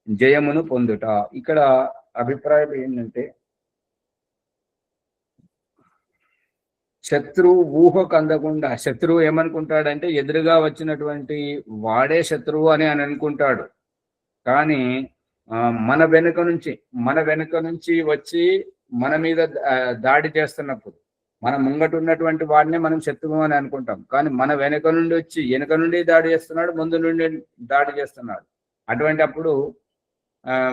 జయమును పొందుట. ఇక్కడ అభిప్రాయం ఏంటంటే శత్రువు ఊహకు అందకుండా, శత్రువు ఏమనుకుంటాడంటే ఎదురుగా వచ్చినటువంటి వాడే శత్రువు అని అనుకుంటాడు. కానీ మన వెనుక నుంచి వచ్చి మన మీద దాడి చేస్తున్నప్పుడు మన ముంగట ఉన్నటువంటి వాడినే మనం శత్రువు అని అనుకుంటాం. కానీ మన వెనుక నుండి దాడి చేస్తున్నాడు, ముందు నుండి దాడి చేస్తున్నాడు. అటువంటి అప్పుడు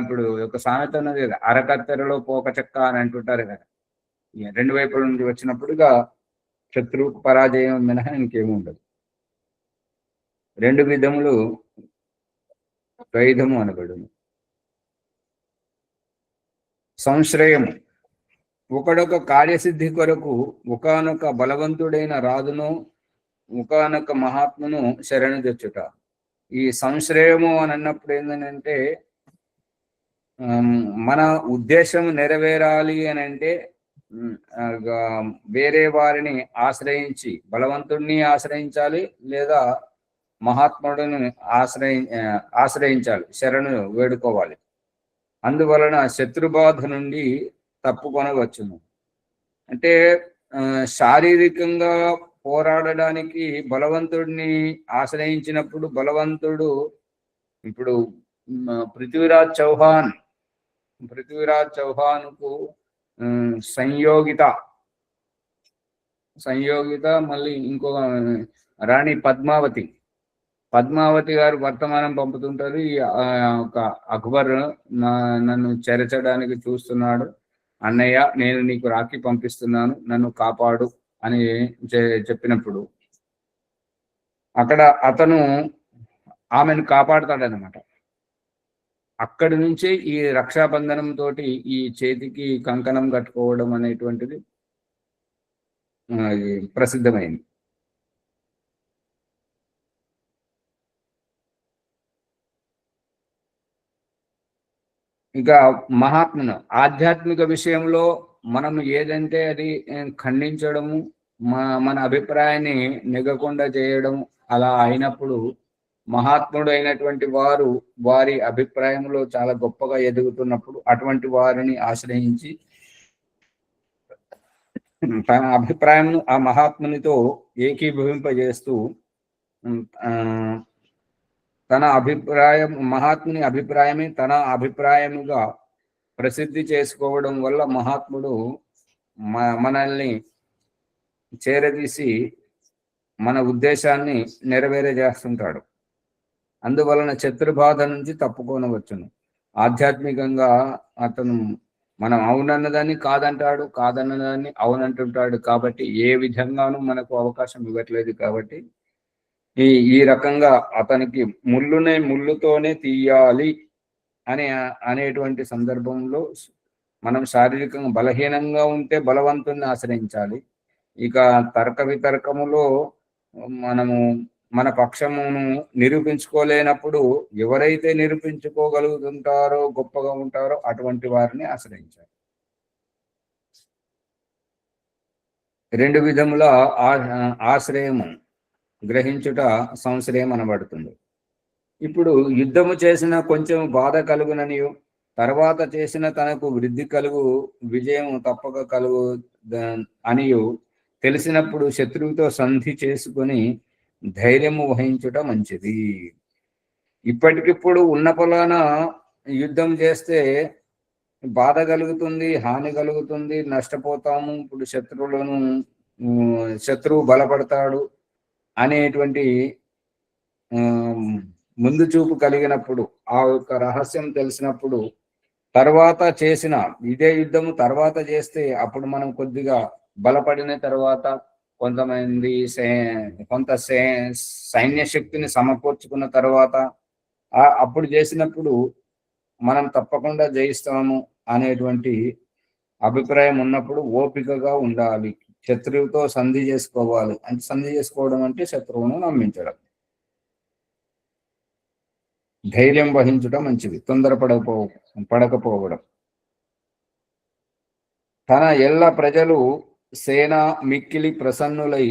ఇప్పుడు ఒక సామెత ఉన్నది కదా, అరకత్తెరలో పోక చెక్క అని అంటుంటారు కదా. 2 వైపుల నుండి వచ్చినప్పుడుగా శత్రువుకు పరాజయం మినహా ఇంకేమీ ఉండదు. 2 విధములు ద్వైధము అనబడును. సంశ్రయము ఒకడొక కార్యసిద్ధి కొరకు ఒకానొక బలవంతుడైన రాజును ఒకానొక మహాత్మును శరణు తెచ్చుట. ఈ సంశ్రయము అని అన్నప్పుడు ఏంటంటే మన ఉద్దేశం నెరవేరాలి అని అంటే వేరే వారిని ఆశ్రయించి, బలవంతుడిని ఆశ్రయించాలి లేదా మహాత్ముడిని ఆశ్రయించాలి, శరణు వేడుకోవాలి. అందువలన శత్రుబాధ నుండి తప్పుకొనవచ్చును. అంటే శారీరకంగా పోరాడడానికి బలవంతుడిని ఆశ్రయించినప్పుడు బలవంతుడు, ఇప్పుడు పృథ్వీరాజ్ చౌహాన్కు సంయోగిత మళ్ళీ ఇంకో రాణి పద్మావతి గారు వర్తమానం పంపుతుంటారు. ఒక అక్బర్ నన్ను చెరచడానికి చూస్తున్నాడు, అన్నయ్య నేను నీకు రాఖీ పంపిస్తున్నాను, నన్ను కాపాడు అని చెప్పినప్పుడు అక్కడ అతను ఆమెను కాపాడుతాడనమాట. అక్కడి నుంచి ఈ రక్షాబంధనం తోటి ఈ చేతికి కంకణం కట్టుకోవడం అనేటువంటిది ప్రసిద్ధమైంది. ఇంకా మహాత్మును ఆధ్యాత్మిక విషయంలో మనం ఏదంటే అది ఖండించడము, మన అభిప్రాయాన్ని నెగకుండా చేయడం అలా అయినప్పుడు మహాత్ముడు అయినటువంటి వారు వారి అభిప్రాయంలో చాలా గొప్పగా ఎదుగుతున్నప్పుడు అటువంటి వారిని ఆశ్రయించి తన అభిప్రాయంను ఆ మహాత్మునితో ఏకీభవింపజేస్తూ మహాత్ముని అభిప్రాయమే తన అభిప్రాయముగా ప్రసిద్ధి చేసుకోవడం వల్ల మహాత్ముడు మనల్ని చేరదీసి మన ఉద్దేశాన్ని నెరవేరజేస్తుంటాడు. అందువలన శత్రుబాధ నుంచి తప్పుకోనవచ్చును. ఆధ్యాత్మికంగా అతను మనం అవునన్నదాన్ని కాదంటాడు, కాదన్నదాన్ని అవునంటుంటాడు. కాబట్టి ఏ విధంగానూ మనకు అవకాశం ఇవ్వట్లేదు. కాబట్టి ఈ ఈ రకంగా అతనికి ముళ్ళునే ముళ్ళుతోనే తీయాలి అనేటువంటి సందర్భంలో మనం శారీరకంగా బలహీనంగా ఉంటే బలవంతుని ఆశ్రయించాలి. ఇక తర్క వితర్కములో మనము మన పక్షమును నిరూపించుకోలేనప్పుడు ఎవరైతే నిరూపించుకోగలుగుతుంటారో గొప్పగా ఉంటారో అటువంటి వారిని ఆశ్రయించాలి. రెండు విధముల ఆశ్రయము గ్రహించుట సంశ్రయం అనబడుతుంది. ఇప్పుడు యుద్ధము చేసిన కొంచెం బాధ కలుగుననియు తర్వాత చేసిన తనకు వృద్ధి కలుగు విజయం తప్పక కలుగు అనియు తెలిసినప్పుడు శత్రువుతో సంధి చేసుకొని ధైర్యము వహించుట మంచిది. ఇప్పటికిప్పుడు ఉన్న పొలాన యుద్ధం చేస్తే బాధ కలుగుతుంది, హాని కలుగుతుంది, నష్టపోతాము, ఇప్పుడు శత్రువు బలపడతాడు అనేటువంటి ముందు చూపు కలిగినప్పుడు, ఆ యొక్క రహస్యం తెలిసినప్పుడు తర్వాత చేసిన ఇదే యుద్ధము తర్వాత చేస్తే అప్పుడు మనం కొద్దిగా బలపడిన తర్వాత కొంత సైన్య శక్తిని సమకూర్చుకున్న తర్వాత అప్పుడు చేసినప్పుడు మనం తప్పకుండా జయిస్తాము అనేటువంటి అభిప్రాయం ఉన్నప్పుడు ఓపికగా ఉండాలి. శత్రువుతో సంధి చేసుకోవాలి. అంటే సంధి చేసుకోవడం అంటే శత్రువును నమ్మించడం. ధైర్యం వహించడం మంచిది, పడకపోవడం. తన ఎల్ల ప్రజలు సేన మిక్కిలి ప్రసన్నులై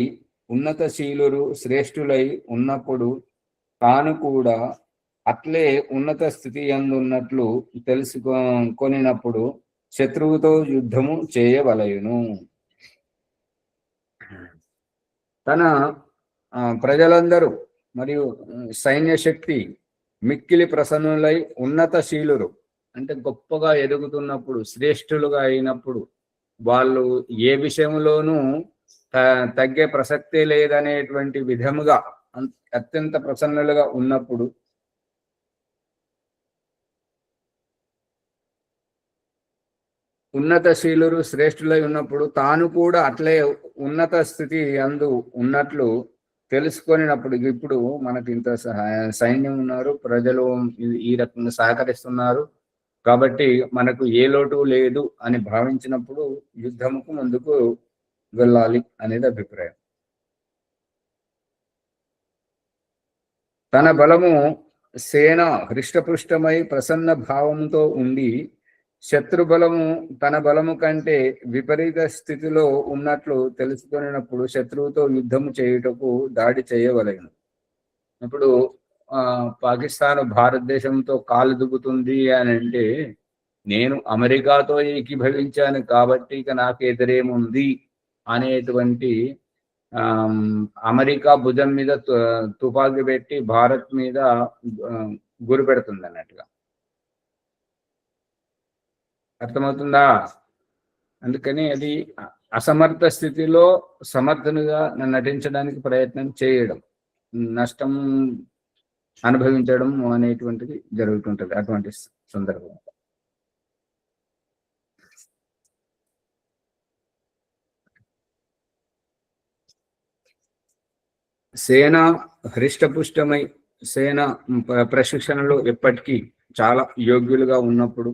ఉన్నతశీలురు శ్రేష్ఠులై ఉన్నప్పుడు తాను కూడా అట్లే ఉన్నత స్థితి అందున్నట్లు తెలుసుకొనినప్పుడు శత్రువుతో యుద్ధము చేయవలయును. తన ప్రజలందరూ మరియు సైన్య శక్తి మిక్కిలి ప్రసన్నులై ఉన్నతశీలురు అంటే గొప్పగా ఎదుగుతున్నప్పుడు, శ్రేష్ఠులుగా అయినప్పుడు, వాళ్ళు ఏ విషయంలోనూ తగ్గే ప్రసక్తే లేదనేటువంటి విధముగా అత్యంత ప్రసన్నులుగా ఉన్నప్పుడు ఉన్నతశీలురు శ్రేష్ఠులై ఉన్నప్పుడు తాను కూడా అట్లే ఉన్నత స్థితి అందు ఉన్నట్లు తెలుసుకొనినప్పుడు, ఇప్పుడు మనకి ఇంత సైన్యం ఉన్నారు, ప్రజలు ఈ రకంగా సహకరిస్తున్నారు కాబట్టి మనకు ఏ లోటు లేదు అని భావించినప్పుడు యుద్ధముకు ముందుకు వెళ్ళాలి అనేది అభిప్రాయం. తన బలము సేన హృష్టపుష్టమై ప్రసన్న భావంతో ఉండి శత్రుబలము తన బలము కంటే విపరీత స్థితిలో ఉన్నట్లు తెలుసుకున్నప్పుడు శత్రువుతో యుద్ధము చేయుటకు దాడి చేయవలెను. ఇప్పుడు పాకిస్తాన్ భారతదేశంతో కాలు దుబ్బుతుంది అని అంటే నేను అమెరికాతో ఏకీభవించాను కాబట్టి ఇక నాకు ఎదురేముంది అనేటువంటి అమెరికా భుజం మీద తుపాకీ పెట్టి భారత్ మీద గురి పెడుతుంది అన్నట్టుగా. అర్థమవుతుందా? అందుకని అది అసమర్థ స్థితిలో సమర్థనుగా నటించడానికి ప్రయత్నం చేయడం, నష్టం అనుభవించడం అనేటువంటిది జరుగుతుంటది అటువంటి సందర్భం. సేన హృష్టపుష్టమై సేన ప్రశిక్షణలో ఎప్పటికీ చాలా యోగ్యులుగా ఉన్నప్పుడు,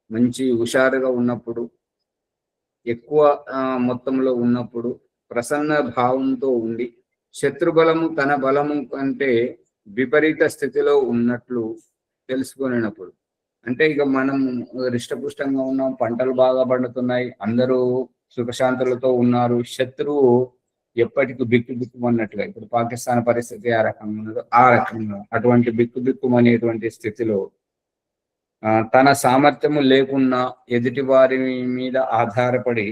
మంచి హుషారుగా ఉన్నప్పుడు, ఎక్కువ మొత్తంలో ఉన్నప్పుడు, ప్రసన్న భావంతో ఉండి శత్రుబలము తన బలము కంటే విపరీత స్థితిలో ఉన్నట్లు తెలుసుకునేటప్పుడు, అంటే ఇక మనం హృష్టపుష్టంగా ఉన్నాం, పంటలు బాగా పండుతున్నాయి, అందరూ సుఖశాంతులతో ఉన్నారు, శత్రువు ఎప్పటికీ బిక్కుబిక్కుమన్నట్టుగా, ఇప్పుడు పాకిస్తాన్ పరిస్థితి ఆ రకంగా ఉన్నదో ఆ రకంగా అటువంటి బిక్కుబిక్కుమనేటువంటి స్థితిలో తన సామర్థ్యము లేకున్నా ఎదుటి వారి మీద ఆధారపడి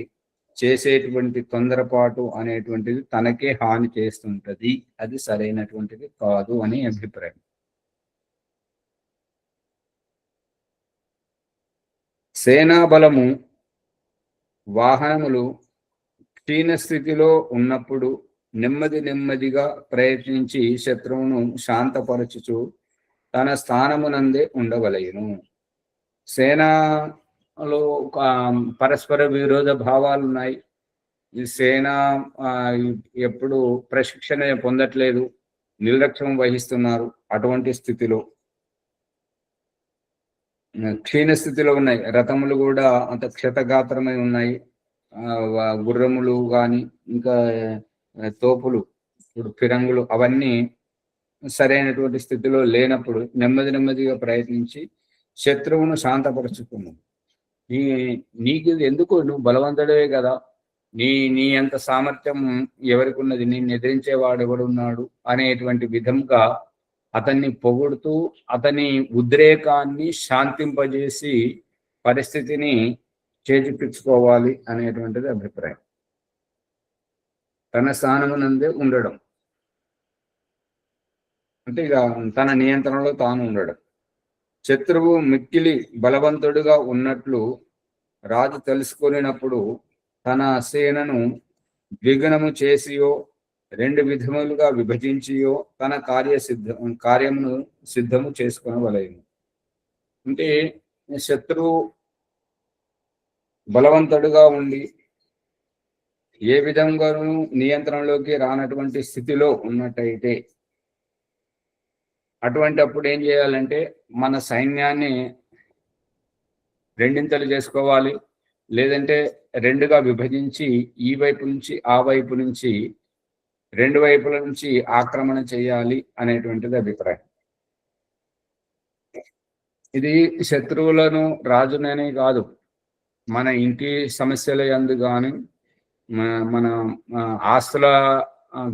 చేసేటువంటి తొందరపాటు అనేటువంటిది తనకే హాని చేస్తుంటది, అది సరైనటువంటిది కాదు అని అభిప్రాయం. సేనా బలము వాహనములు క్షీణ స్థితిలో ఉన్నప్పుడు నెమ్మదిగా ప్రయత్నించి శత్రువును శాంతపరచుచు తన స్థానమునందే ఉండవలయును. సేనలో పరస్పర విరోధ భావాలు ఉన్నాయి, ఈ సేన ఆ, ఎప్పుడు ప్రశిక్షణ పొందట్లేదు, నిర్లక్ష్యం వహిస్తున్నారు. అటువంటి స్థితిలో క్షీణ స్థితిలో ఉన్నాయి. రథములు కూడా అంత క్షతగాత్రమై ఉన్నాయి. గుర్రములు కానీ ఇంకా తోపులు, ఇప్పుడు ఫిరంగులు అవన్నీ సరైనటువంటి స్థితిలో లేనప్పుడు నెమ్మదిగా ప్రయత్నించి శత్రువును శాంతపరుచుకున్నావు. నీకు ఎందుకు, నువ్వు బలవంతుడే కదా, నీ అంత సామర్థ్యం ఎవరికి ఉన్నది, నిన్ను ఎదిరించేవాడు ఎవడున్నాడు అనేటువంటి విధంగా అతన్ని పొగుడుతూ అతని ఉద్రేకాన్ని శాంతింపజేసి పరిస్థితిని చేజిక్కించుకోవాలి అనేటువంటిది అభిప్రాయం. తన స్థానమునందే ఉండడం అంటే ఇక తన నియంత్రణలో తాను ఉండడం. శత్రువు మిక్కిలి బలవంతుడుగా ఉన్నట్లు రాజు తెలుసుకున్నప్పుడు తన సేనను ద్విగుణము చేసియో 2 విధములుగా విభజించియో తన కార్యమును సిద్ధము చేసుకొనవలెను. అంటే శత్రువు బలవంతుడుగా ఉండి ఏ విధంగానూ నియంత్రణలోకి రానటువంటి స్థితిలో ఉన్నట్టయితే అటువంటి అప్పుడు ఏం చేయాలంటే మన సైన్యాన్ని రెండింతలు చేసుకోవాలి, లేదంటే 2గా విభజించి ఈ వైపు నుంచి ఆ వైపు నుంచి 2 వైపుల నుంచి ఆక్రమణ చేయాలి అనేటువంటిది అభిప్రాయం. ఇది శత్రువులను రాజుననే కాదు, మన ఇంటి సమస్యల యందు కానీ మన ఆస్తుల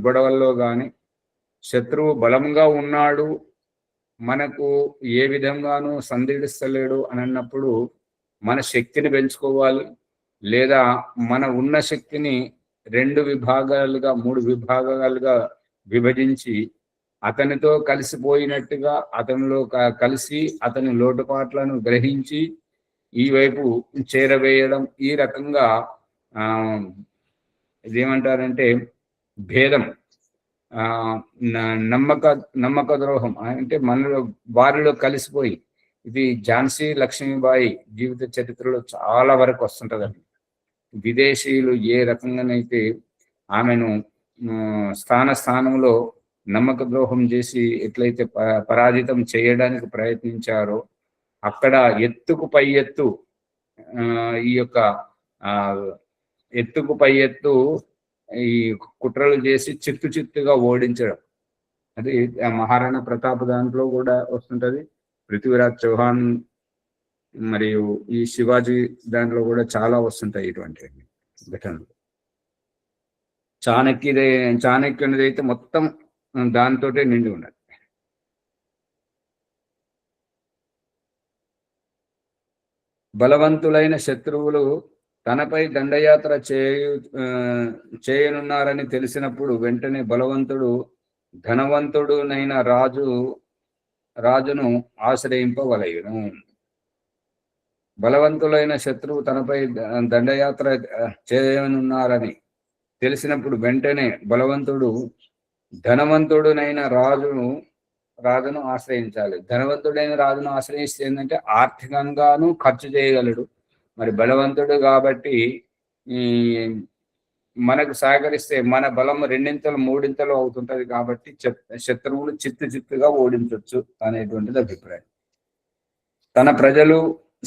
గొడవల్లో కానీ శత్రువు బలంగా ఉన్నాడు, మనకు ఏ విధంగానూ సంధిస్తలేడు అని అన్నప్పుడు మన శక్తిని పెంచుకోవాలి, లేదా మన ఉన్న శక్తిని 2 విభాగాలుగా 3 విభాగాలుగా విభజించి అతనితో కలిసిపోయినట్టుగా అతనిలో కలిసి అతని లోటుపాట్లను గ్రహించి ఈ వైపు చేరవేయడం. ఈ రకంగా ఇదేమంటారంటే భేదం, నమ్మక ద్రోహం అంటే మనలో వారిలో కలిసిపోయి, ఇది ఝాన్సీ లక్ష్మీబాయి జీవిత చరిత్రలో చాలా వరకు వస్తుంటదండి. విదేశీయులు ఏ రకంగానైతే ఆమెను స్థానంలో నమ్మక ద్రోహం చేసి ఎట్లయితే పరాజితం చేయడానికి ప్రయత్నించారో అక్కడ ఎత్తుకు పై ఎత్తు, ఈ యొక్క ఎత్తుకు పై ఎత్తు ఈ కుట్రలు చేసి చిత్తుగా ఓడించడం. అది మహారాణా ప్రతాప్ దాంట్లో కూడా వస్తుంటది, పృథ్వీరాజ్ చౌహాన్ మరియు ఈ శివాజీ దాంట్లో కూడా చాలా వస్తుంటాయి ఇటువంటి ఘటనలు. చాణక్యునిది అయితే మొత్తం దాంతోటే నిండి ఉన్నది. బలవంతులైన శత్రువులు తనపై దండయాత్ర చేయనున్నారని తెలిసినప్పుడు వెంటనే బలవంతుడు ధనవంతుడునైన రాజును ఆశ్రయింపవలయును. బలవంతులైన శత్రువు తనపై దండయాత్ర చేయనున్నారని తెలిసినప్పుడు వెంటనే బలవంతుడు ధనవంతుడునైన రాజును ఆశ్రయించాలి. ధనవంతుడైన రాజును ఆశ్రయిస్తే ఏంటంటే ఆర్థికంగాను ఖర్చు చేయగలడు. మరి బలవంతుడు కాబట్టి మనకు సహకరిస్తే మన బలం 2 3 అవుతుంటది. కాబట్టి శత్రువులు చిత్తుగా ఓడించవచ్చు అనేటువంటిది అభిప్రాయం. తన ప్రజలు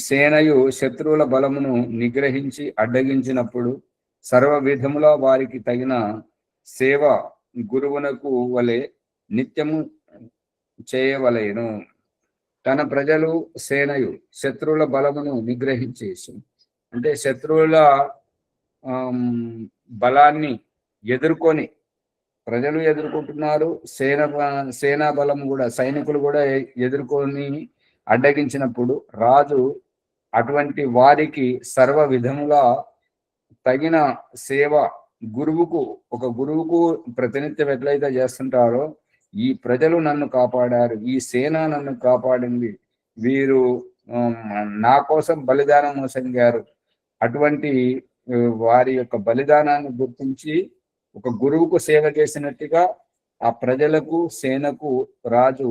సేనయు శత్రువుల బలమును నిగ్రహించి అడ్డగించినప్పుడు సర్వ విధముల వారికి తగిన సేవ గురువునకు వలె నిత్యము చేయవలెను. తన ప్రజలు సేనయు శత్రువుల బలమును నిగ్రహించేసి, అంటే శత్రువుల బలాన్ని ఎదుర్కొని ప్రజలు ఎదుర్కొంటున్నారు, సేనా బలం కూడా సైనికులు కూడా ఎదుర్కొని అడ్డగించినప్పుడు రాజు అటువంటి వారికి సర్వ విధముగా తగిన సేవ ఒక గురువుకు ప్రతినిత్యం ఎట్లయితే చేస్తుంటారో, ఈ ప్రజలు నన్ను కాపాడారు, ఈ సేన నన్ను కాపాడింది, వీరు నా కోసం బలిదానం మోసంగారు, అటువంటి వారి యొక్క బలిదానాన్ని గుర్తించి ఒక గురువుకు సేవ చేసినట్టుగా ఆ ప్రజలకు సేనకు రాజు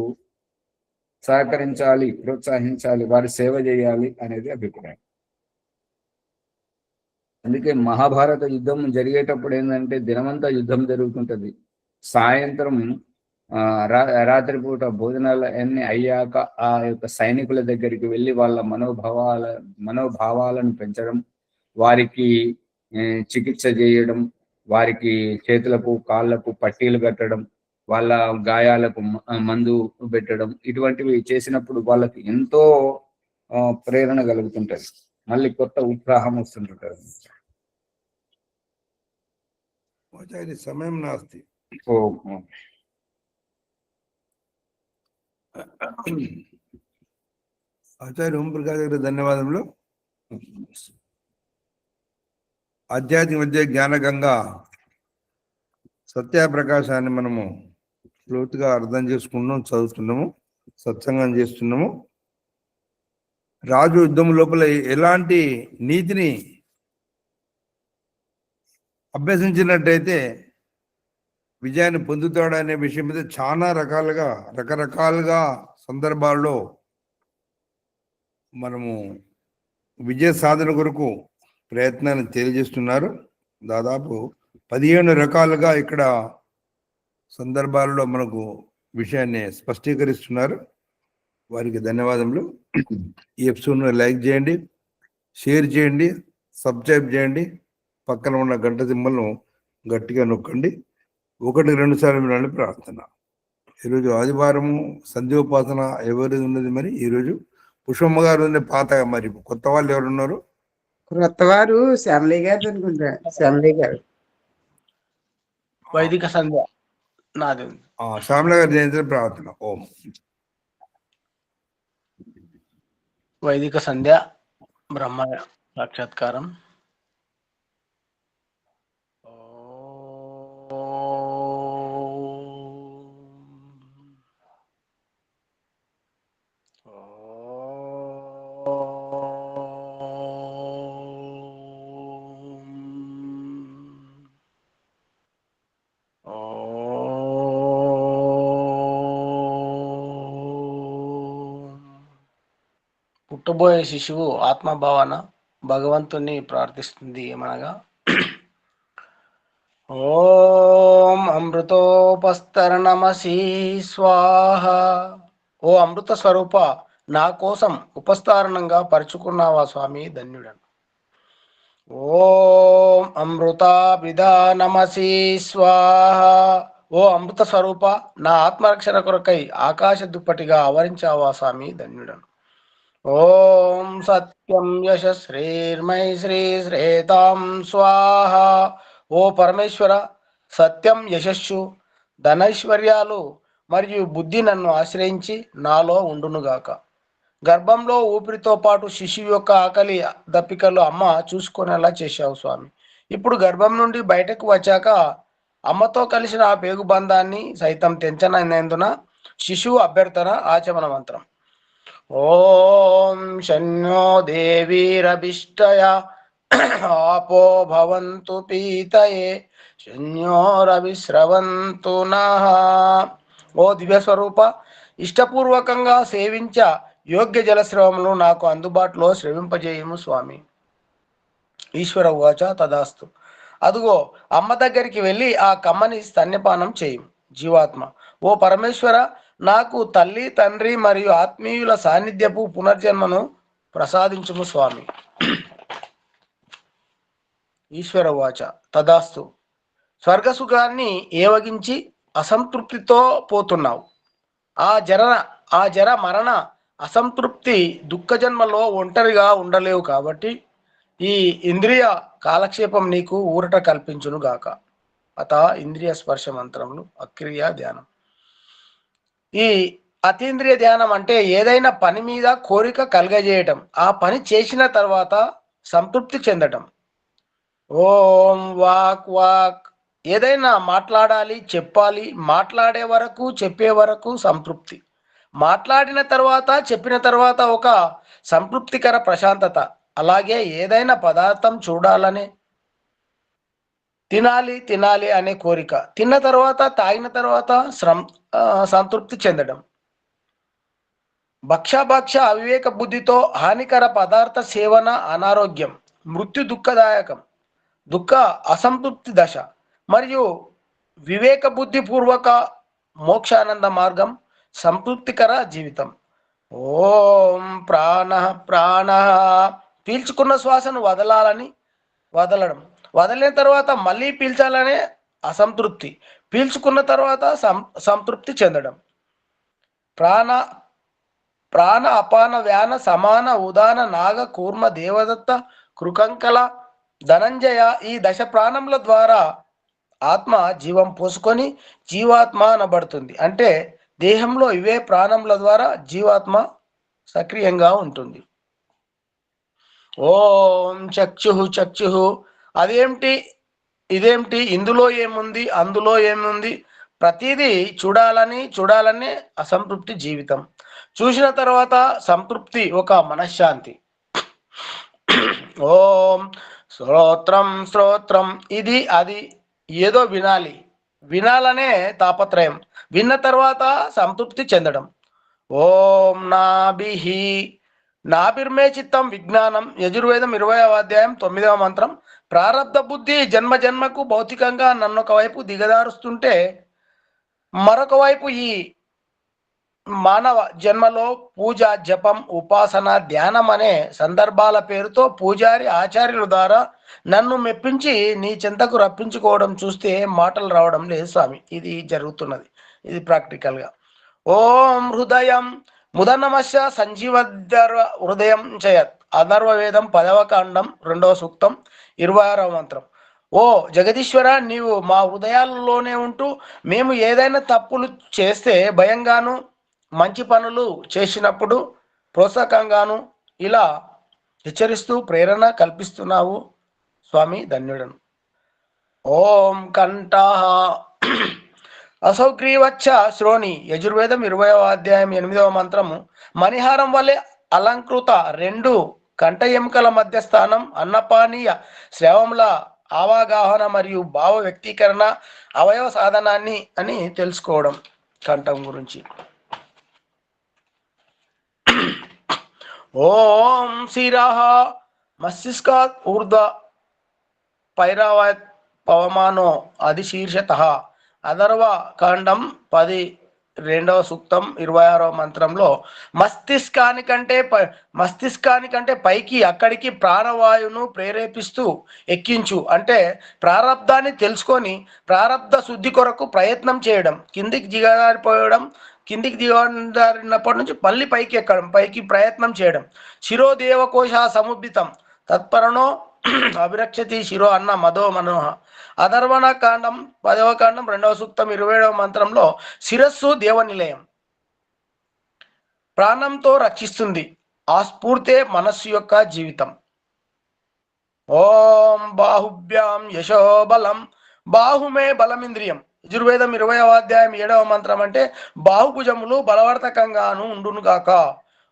సహకరించాలి, ప్రోత్సహించాలి, వారి సేవ చేయాలి అనేది అభిప్రాయం. అందుకే మహాభారత యుద్ధం జరిగేటప్పుడు ఏంటంటే దినమంతా యుద్ధం జరుగుతుంటది. సాయంత్రం రాత్రిపూట భోజనాలు అన్ని అయ్యాక ఆ యొక్క సైనికుల దగ్గరికి వెళ్ళి వాళ్ళ మనోభావాలను పెంచడం, వారికి చికిత్స చేయడం, వారికి చేతులకు కాళ్ళకు పట్టీలు కట్టడం, వాళ్ళ గాయాలకు మందు పెట్టడం, ఇటువంటివి చేసినప్పుడు వాళ్ళకి ఎంతో ప్రేరణ కలుగుతుంటది. మళ్ళీ కొత్త ఉత్సాహం వస్తుంటుంటది. సమయం నాస్తి. ఆచార్య ఓంప్రకాష్ గారి ధన్యవాదములు. ఆధ్యాత్మిక విద్య జ్ఞానగంగా సత్యప్రకాశాన్ని మనము లోతుగా అర్థం చేసుకుంటున్నాం, చదువుతున్నాము, సత్సంగం చేస్తున్నాము. రాజు యుద్ధం లోపల ఎలాంటి నీతిని అభ్యసించినట్టయితే విజయాన్ని పొందుతాడనే విషయం మీద చాలా రకరకాలుగా సందర్భాల్లో మనము విజయ సాధన కొరకు ప్రయత్నాన్ని తెలియజేస్తున్నారు. దాదాపు 15 రకాలుగా ఇక్కడ సందర్భాలలో మనకు విషయాన్ని స్పష్టీకరిస్తున్నారు. వారికి ధన్యవాదములు. ఈ ఎపిసోడ్ను లైక్ చేయండి, షేర్ చేయండి, సబ్స్క్రైబ్ చేయండి, పక్కన ఉన్న గంట సింబల్ను గట్టిగా నొక్కండి. 1-2 సార్లు వినాలని ప్రార్థన. ఈరోజు ఆదివారము సంధ్యోపాసన ఎవరి ఉన్నది? మరి ఈరోజు పుష్పమ్మ గారు ఉంది. పాత మరి కొత్త వాళ్ళు ఎవరు ఉన్నారు? కొత్త వారు శ్యామలీ గారు అనుకుంటా. శ్యామలీ గారు వైదిక సంధ్య నాది. శ్యామల గారు జయంతి ప్రార్థన. ఓం వైదిక సంధ్య బ్రహ్మ సాక్షాత్కారం. పుట్టబోయే శిశువు ఆత్మభావన భగవంతుని ప్రార్థిస్తుంది ఏమనగా, ఓం అమృతోపస్తరణమసి స్వాహ. ఓ అమృత స్వరూప, నా కోసం ఉపస్థారణంగా పరుచుకున్నావా స్వామి, ధన్యుడను. ఓం అమృతాభిధానమసి స్వాహ. ఓ అమృత స్వరూప, నా ఆత్మరక్షణ కొరకై ఆకాశ దుప్పటిగా ఆవరించావా స్వామి, ధన్యుడను. ఓం సత్యం యశశ్రీర్మై శ్రీ శ్రేతాం స్వాహ. ఓ పరమేశ్వర, సత్యం, యశస్సు, ధనైశ్వర్యాలు మరియు బుద్ధి నన్ను ఆశ్రయించి నాలో ఉండునుగాక. గర్భంలో ఊపిరితో పాటు శిశువు యొక్క ఆకలి దప్పికలు అమ్మ చూసుకునేలా చేశావు స్వామి. ఇప్పుడు గర్భం నుండి బయటకు వచ్చాక అమ్మతో కలిసిన ఆ పేగు బంధాన్ని సైతం తెంచనందున శిశువు అభ్యర్థన ఆచమన మంత్రం. ఓం శన్యో దేవీరభిష్టయ ఆపో భవంతు పీతయే శన్యోరవిశ్రవంతు నః. ఓ దివ్యస్వరూప, ఇష్టపూర్వకంగా సేవించ యోగ్య జలస్రవములు నాకు అందుబాటులో శ్రవింపజేయము స్వామి. ఈశ్వర ఉవాచ తదాస్తు. అదుగో అమ్మ దగ్గరికి వెళ్ళి ఆ కమ్మని స్తన్యపానం చేయము జీవాత్మ. ఓ పరమేశ్వర, నాకు తల్లి, తండ్రి మరియు ఆత్మీయుల సాన్నిధ్యపు పునర్జన్మను ప్రసాదించుము స్వామి. ఈశ్వర వాచ తదాస్తు. స్వర్గసుఖాన్ని ఏవగించి అసంతృప్తితో పోతున్నావు. ఆ జర మరణ అసంతృప్తి దుఃఖజన్మలో ఒంటరిగా ఉండలేవు. కాబట్టి ఈ ఇంద్రియ కాలక్షేపం నీకు ఊరట కల్పించును గాక. అత ఇంద్రియ స్పర్శ మంత్రములు అక్రియ ధ్యానం. ఈ అతీంద్రియ ధ్యానం అంటే ఏదైనా పని మీద కోరిక కలగజేయటం, ఆ పని చేసిన తర్వాత సంతృప్తి చెందటం. ఓం వాక్ వాక్, ఏదైనా మాట్లాడాలి, చెప్పాలి, మాట్లాడే వరకు, చెప్పే వరకు సంతృప్తి, మాట్లాడిన తర్వాత, చెప్పిన తర్వాత ఒక సంతృప్తికర ప్రశాంతత. అలాగే ఏదైనా పదార్థం చూడాలనే, తినాలి అనే కోరిక, తిన్న తర్వాత, తాగిన తర్వాత సంతృప్తి చెందడం. భక్ష అవివేక బుద్ధితో హానికర పదార్థ సేవన అనారోగ్యం, మృత్యు దుఃఖదాయకం. దుఃఖ అసంతృప్తి దశ మరియు వివేక బుద్ధి పూర్వక మోక్షానంద మార్గం సంతృప్తికర జీవితం. ఓం ప్రాణ ప్రాణ పీల్చుకున్న శ్వాసను వదలడం, వదిలిన తర్వాత మళ్ళీ పీల్చాలనే అసంతృప్తి, పీల్చుకున్న తర్వాత సంతృప్తి చెందడం. ప్రాణ అపాన వ్యాన సమాన ఉదాన నాగ కూర్మ దేవదత్త కృకంకల ధనంజయ ఈ దశ ప్రాణముల ద్వారా ఆత్మ జీవం పోసుకొని జీవాత్మ అనబడుతుంది. అంటే దేహంలో ఇవే ప్రాణముల ద్వారా జీవాత్మ సక్రియంగా ఉంటుంది. ఓం చక్షు అదేమిటి ఇదేమిటి, ఇందులో ఏముంది అందులో ఏముంది, ప్రతిదీ చూడాలని అసంతృప్తి జీవితం. చూసిన తర్వాత సంతృప్తి ఒక మనశ్శాంతి. ఓం శ్రోత్రం ఇది అది ఏదో వినాలనే తాపత్రయం, విన్న తర్వాత సంతృప్తి చెందడం. ఓం నాభిర్మే చిత్తం విజ్ఞానం యజుర్వేదం 20వ అధ్యాయం 9వ మంత్రం. ప్రారబ్ధ బుద్ధి జన్మ జన్మకు భౌతికంగా నన్నొక వైపు దిగదారుస్తుంటే మరొక వైపు ఈ మానవ జన్మలో పూజ జపం ఉపాసన ధ్యానం అనే సందర్భాల పేరుతో పూజారి ఆచార్యుల ద్వారా నన్ను మెప్పించి నీ చెంతకు రప్పించుకోవడం చూస్తే మాటలు రావడం లేదు స్వామి. ఇది జరుగుతున్నది, ఇది ప్రాక్టికల్గా. ఓం హృదయం ముదనమస్య సంజీవధర్వ హృదయం చేయత్ అథర్వవేదం 10వ కాండం 2వ సూక్తం 26వ మంత్రం. ఓ జగదీశ్వర, నీవు మా హృదయాలలోనే ఉంటూ మేము ఏదైనా తప్పులు చేస్తే భయంగాను, మంచి పనులు చేసినప్పుడు ప్రోత్సాహకంగాను ఇలా హెచ్చరిస్తూ ప్రేరణ కల్పిస్తున్నావు స్వామి, ధన్యుడను. ఓం కంఠః అసౌగ్రీవచ్చ శ్రోణి యజుర్వేదం 20వ అధ్యాయం 8వ మంత్రము. మణిహారం వలె అలంకృత 2 కంఠ ఎముకల మధ్య స్థానం అన్నపానీయ శ్రవముల అవగాహన మరియు భావ వ్యక్తీకరణ అవయవ సాధనాన్ని అని తెలుసుకోవడం కంఠం గురించి. ఓం శిరః మస్తిష్కాత్ ఊర్ధ్వ పైరావత్ పవమానో అధిశీర్షతః అథర్వ కాండం 12వ సూక్తం 26వ మంత్రంలో మస్తిష్కానికంటే పైకి అక్కడికి ప్రాణవాయువును ప్రేరేపిస్తూ ఎక్కించు అంటే ప్రారబ్ధాన్ని తెలుసుకొని ప్రారబ్ధ శుద్ధి కొరకు ప్రయత్నం చేయడం, కిందికి దిగజారినప్పటి నుంచి మళ్ళీ పైకి ఎక్కడం, పైకి ప్రయత్నం చేయడం. శిరోదేవకోశ సముద్భితం తత్పరణో అభిరక్షతి శిరో అన్న మదో మనోహ. అథర్వణ కాండం 10వ కాండం 2వ సూక్తం 27వ మంత్రంలో శిరస్సు దేవనిలయం, ప్రాణంతో రక్షిస్తుంది. ఆ స్ఫూర్తే మనస్సు యొక్క జీవితం. ఓం బాహుభ్యాం యశోబలం బాహుమే బలమింద్రియం యజుర్వేదం 20వ అధ్యాయం 7వ మంత్రం. అంటే బాహుభుజములు బలవర్ధకంగాను ఉండునుగాక.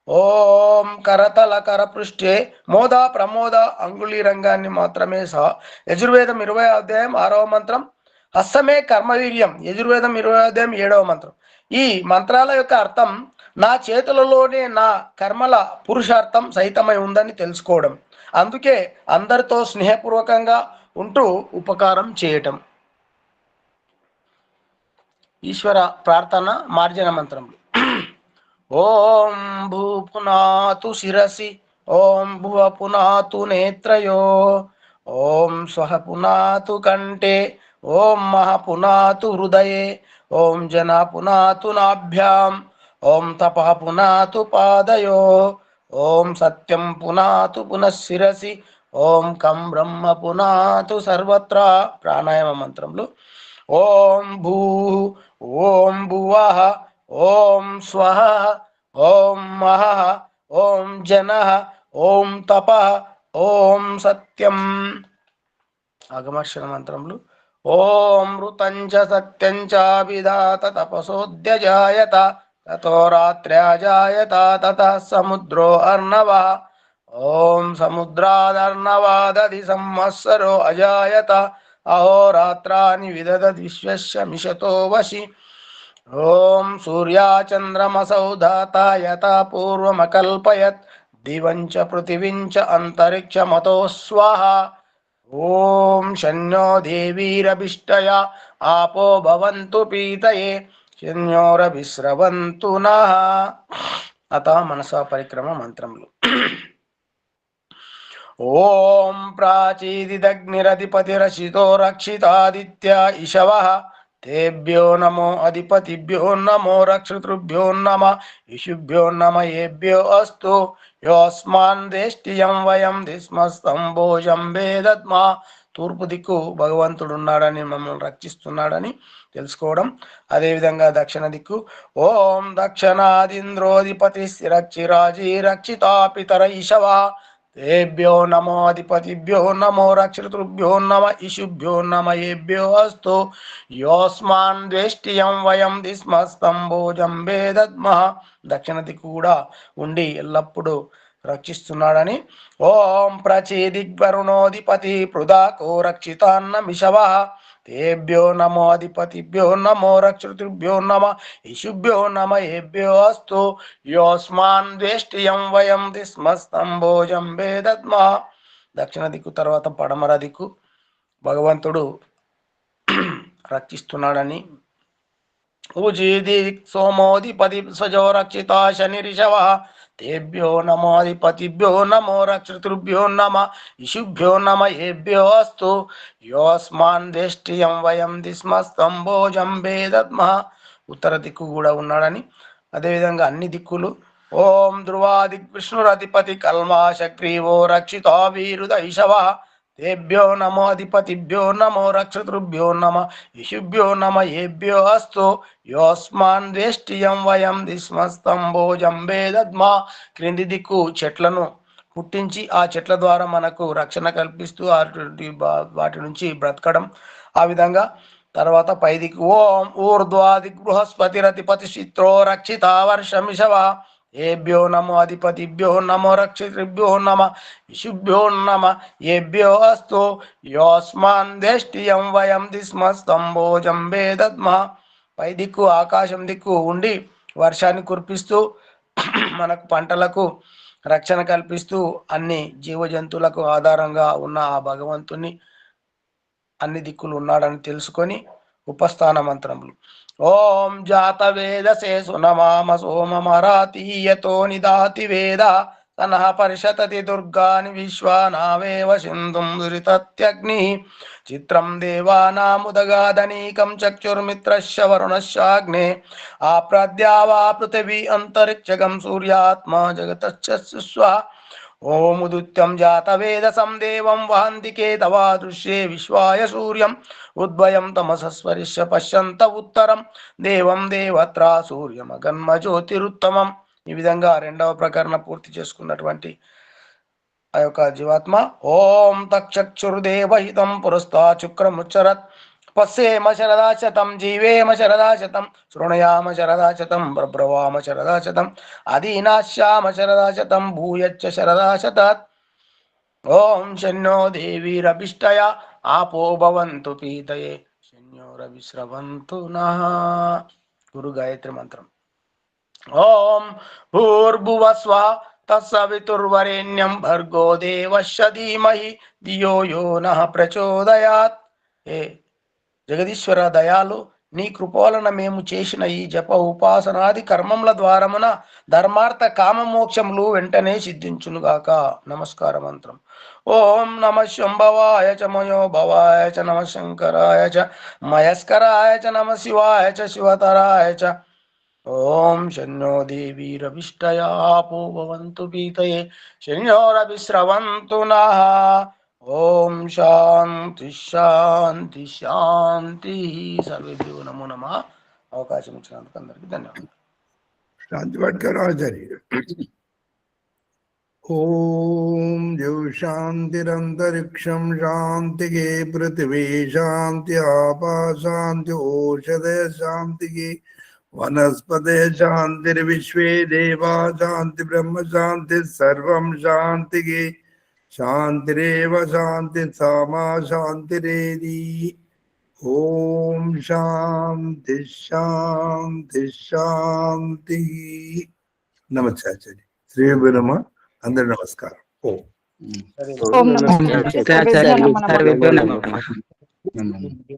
ఓం కరతల కరపృష్ఠే మోద ప్రమోద అంగుళీ రంగాన్ని మాత్రమే సహా యజుర్వేదం 20వ అధ్యాయం 6వ మంత్రం. హస్తమే కర్మవీర్యం యజుర్వేదం 20వ అధ్యాయం 7వ మంత్రం. ఈ మంత్రాల యొక్క అర్థం నా చేతులలోనే నా కర్మల పురుషార్థం సహితమై ఉందని తెలుసుకోవడం, అందుకే అందరితో స్నేహపూర్వకంగా ఉంటూ ఉపకారం చేయటం. ఈశ్వర ప్రార్థన మార్జన మంత్రములు. ఓం భూ పునాతు శిరసి ఓం భువ పునాతు నేత్రయో ఓం స్వహ పునాతు కంఠే ఓం మహ పునాతు హృదయే ఓం జన పునాతు నాభ్యాం ఓం తపః పునాతు పాదయో ఓం సత్యం పునాతు పునఃశిరసి ఓం కం బ్రహ్మ పునాతు సర్వత్ర. ప్రాణాయామ మంత్రములు. ఓం భూ ఓం భువః ఓం స్వః ఓం మహః ఓం జనః ఓం తపః ఓం సత్యం. ఆగమర్షణ మంత్రములు. ఓం ఋతంచ సత్యంచ విధాత తపసోద్యజాయత తతో రాత్ర్యాజాయత తతః సముద్రో అర్ణవః ఓం సముద్రాదర్ణవాదధి సంవత్సరో అజాయత అహోరాత్రాని విదదతి విశ్వస్య మిషతో వశి. ఓం సూర్యాచంద్రమసౌ ధాతాయత పూర్వమకల్పయత్ దివంచ పృథివించ అంతరిక్షమతో స్వాహ. ఓం శన్యో దేవీరభిష్టయ ఆపో భవంతు పీతయే శన్యోరభిస్రవంతు నః. అత మనసా పరిక్రమ మంత్రములు. ఓం ప్రాచీదిదగ్నిరధిపతిరచితో రక్షితాదిత్య ఇషవః తేభ్యో నమో అధిపతిభ్యో నమో రక్షతృభ్యో నమ ఇషుభ్యో నమ ఏభ్యో అస్తు యోస్మాన్ దేష్టియం వయం దిస్మస్తంభోజం వేదద్మా. తూర్పు దిక్కు భగవంతుడు ఉన్నాడని, మమ్మల్ని రక్షిస్తున్నాడని తెలుసుకోవడం. అదేవిధంగా దక్షిణ దిక్కు ఓం దక్షిణాదింద్రోధిపతి రక్షిరాజీ రక్షితా పితర ఇషవా తేభ్యో నమో అధిపతిభ్యో నమో రక్షతృభ్యో నమ ఇషుభ్యో నమ ఏభ్యో అస్తు యోస్మాన్ ద్వేష్టియం వయం దిస్మస్తంభోజం వేదద్మః. దక్షిణ దిక్కు కూడా ఉండి ఎల్లప్పుడూ రక్షిస్తున్నాడని. ఓం ప్రచేదిగ్వరుణోధిపతి పృథాకో రక్షితాన్నమిషవః తేభ్యో నమో అధిపతిభ్యో నమో రక్షతృభ్యో నమ ఇషుభ్యో నమ ఏభ్యో అస్తు యోస్మాన్ ద్వేష్టియం వయం దిస్మస్తంభోజం వేదద్మః. దక్షిణ దిక్కు తర్వాత పడమర దిక్కు భగవంతుడు రక్షిస్తున్నాడని. ఉజీదిక్ సోమోధిపతి స్వజో రక్షితా శనిరిషవః తేభ్యో నమో అధిపతిభ్యో నమో రక్షతృభ్యో నమ ఇషుభ్యో నమ ఏభ్యో అస్తు యోస్మాన్ దేష్టియం వయం దిస్మస్తంభోజం వేదద్మః. ఉత్తర దిక్కు కూడా ఉన్నాడని. అదేవిధంగా అన్ని దిక్కులు ఓం ధ్రువాదిక్ విష్ణురధిపతి కల్మాశగ్రీవో రక్షితో వీరుదైషవః తేభ్యో నమో అధిపతిభ్యో నమో రక్షతృభ్యో నమ ఇషుభ్యో నమ ఏభ్యో అస్తు యోస్మాన్ ద్వేష్టియం వయం దిస్మస్తంభోజం వేదద్మా. క్రింది దిక్కు చెట్లను పుట్టించి ఆ చెట్ల ద్వారా మనకు రక్షణ కల్పిస్తూ వాటి నుంచి బ్రతకడం. ఆ విధంగా తర్వాత పై దిక్కు ఓం ఊర్ధ్వాదిక్ బృహస్పతిరధిపతి చిత్రో రక్షితా వర్షమిషవః ఏభ్యో నమో అధిపతిభ్యో నమో రక్షితృభ్యో నమ ఇషుభ్యో నమ ఏభ్యో అస్తు యోస్మాన్ దేష్టియం వయం దిస్మస్తంభోజం వేదద్మః. పై దిక్కు ఆకాశం దిక్కు ఉండి వర్షాన్ని కురిపిస్తూ మనకు పంటలకు రక్షణ కల్పిస్తూ అన్ని జీవజంతువులకు ఆధారంగా ఉన్న ఆ భగవంతుని అన్ని దిక్కులు ఉన్నాడని తెలుసుకొని ఉపస్థాన మంత్రములు. ఓం జాత వేదసే సునమామ సోమమరాతీయతో నిదాతి వేద తనః పరిషతతి దుర్గాని విశ్వానావేవ సింధుం దురితత్యగ్ని చిత్రం దేవానాముదగాదనీకం చక్షుర్మిత్రశ్చ వరుణశ్చాగ్నే ఆప్రద్యావా పృథివీ అంతరిక్షగం సూర్యాత్మా జగతశ్చ సుస్వ. ఓముదుత్యం జాతవేదసం దేవం వహంతి కేతవా దృశ్యే విశ్వాయ సూర్యం ఉద్వయం తమసస్వరిష్య పశ్యంత ఉత్తరం దేవం దేవత్రా సూర్యమగన్మ జ్యోతిరుత్తమం. ఈ విధంగా రెండవ ప్రకరణ పూర్తి చేసుకున్నటువంటి ఆ యొక్క జీవాత్మ ఓం తక్షుర్దేవహితం పురస్తా శుక్రముచ్చరత్ పశ్యేమ శరదా శతం జీవేమ శరదా శతం శృణయామ శరదా శతం బ్రబ్రవామ శరదా శతం అదీనాశ్యామ శరదా శతం భూయచ్చ శరదా శతాత్. ఓం శన్యో దేవీరభిష్టయ ఆపో భవంతు పీతయే శన్యోరవిస్రవంతు నః. గురు గాయత్రి మంత్రం. ఓం భూర్భువస్వః తత్సవితుర్వరేణ్యం భర్గో దేవస్య ధీమహి ధియో యో నః ప్రచోదయాత్. ఏ జగదీశ్వర దయాలు, నీ కృపవలన మేము చేసిన ఈ జప ఉపాసనాది కర్మముల ద్వారమున ధర్మార్థ కామమోక్షములు వెంటనే సిద్ధించునుగాక. నమస్కార మంత్రం. ఓం నమ శంభవాయ చ మయో భవాయ చ నమ శంకరాయ చ మయస్కరాయ చ నమ శివాయ చ శివతరాయ చ. ఓం శన్యో దేవీరభిష్టయ ఆపో భవంతు పీతయే శన్యోరభిస్రవంతు నః. ఓం శాంతి శాంతి శాంతి. సర్వేభ్యో నమో నమః. అవకాశం ఇచ్చినందుకు అందరికీ ధన్యవాదాలు. శాంతి పట్కర్ ఆచార్య. ఓం జౌ శాంతిరంతరిక్షం శాంతిగే పృథివీ శాంతి ఆపా శాంతి ఓషధయ శాంతిగే వనస్పతే శాంతిర్విశ్వే దేవా శాంతి బ్రహ్మ శాంతి సర్వం శాంతిగే శాంతిరేవ శాంతి సామా శాంతిరేది. ఓం శాంతి శాంతి శాంతి. నమస్తే ఆచార్య. శ్రీ నమ. అందరి నమస్కారం. ఓం ఓం నమస్తే ఆచార్య. సర్వేభ్యో నమః. నమస్తే.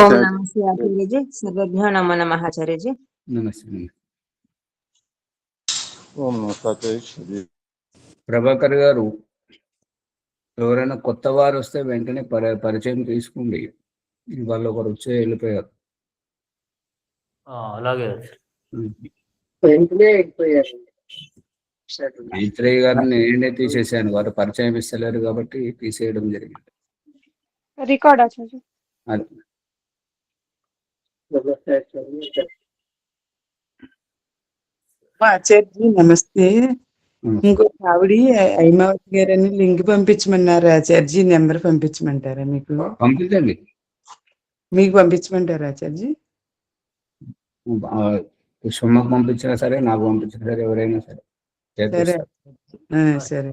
ఓం నమస్తే ఆచార్యజీ. సర్వేభ్యో నమో నమః ఆచార్యజీ. నమస్తే. ఓం నమస్తే. ప్రభాకర్ గారు, ఎవరైనా కొత్త వారు వస్తే వెంటనే పరిచయం తీసుకోండి. వాళ్ళు ఒకరు వచ్చి వెళ్ళిపోయారు. అలాగే వెంటనే అయిపోయారు. మైత్రేయ గారిని నేనే తీసేసాను, వారు పరిచయం ఇస్తలేరు కాబట్టి తీసేయడం జరిగింది. రికార్డ్ ఆచార్య. అది ఆచార్య నమస్తే. ఇంకొక ఆవిడ హైమావతి గారని లింక్ పంపించమన్నారు ఆచార్జీ. నెంబర్ పంపించమంటారా? మీకు పంపించండి. మీకు పంపించమంటారా ఆచార్జీ? పుష్పమ్మకు పంపించినా సరే, నాకు పంపించినా సరే, ఎవరైనా సరే సరే సరే.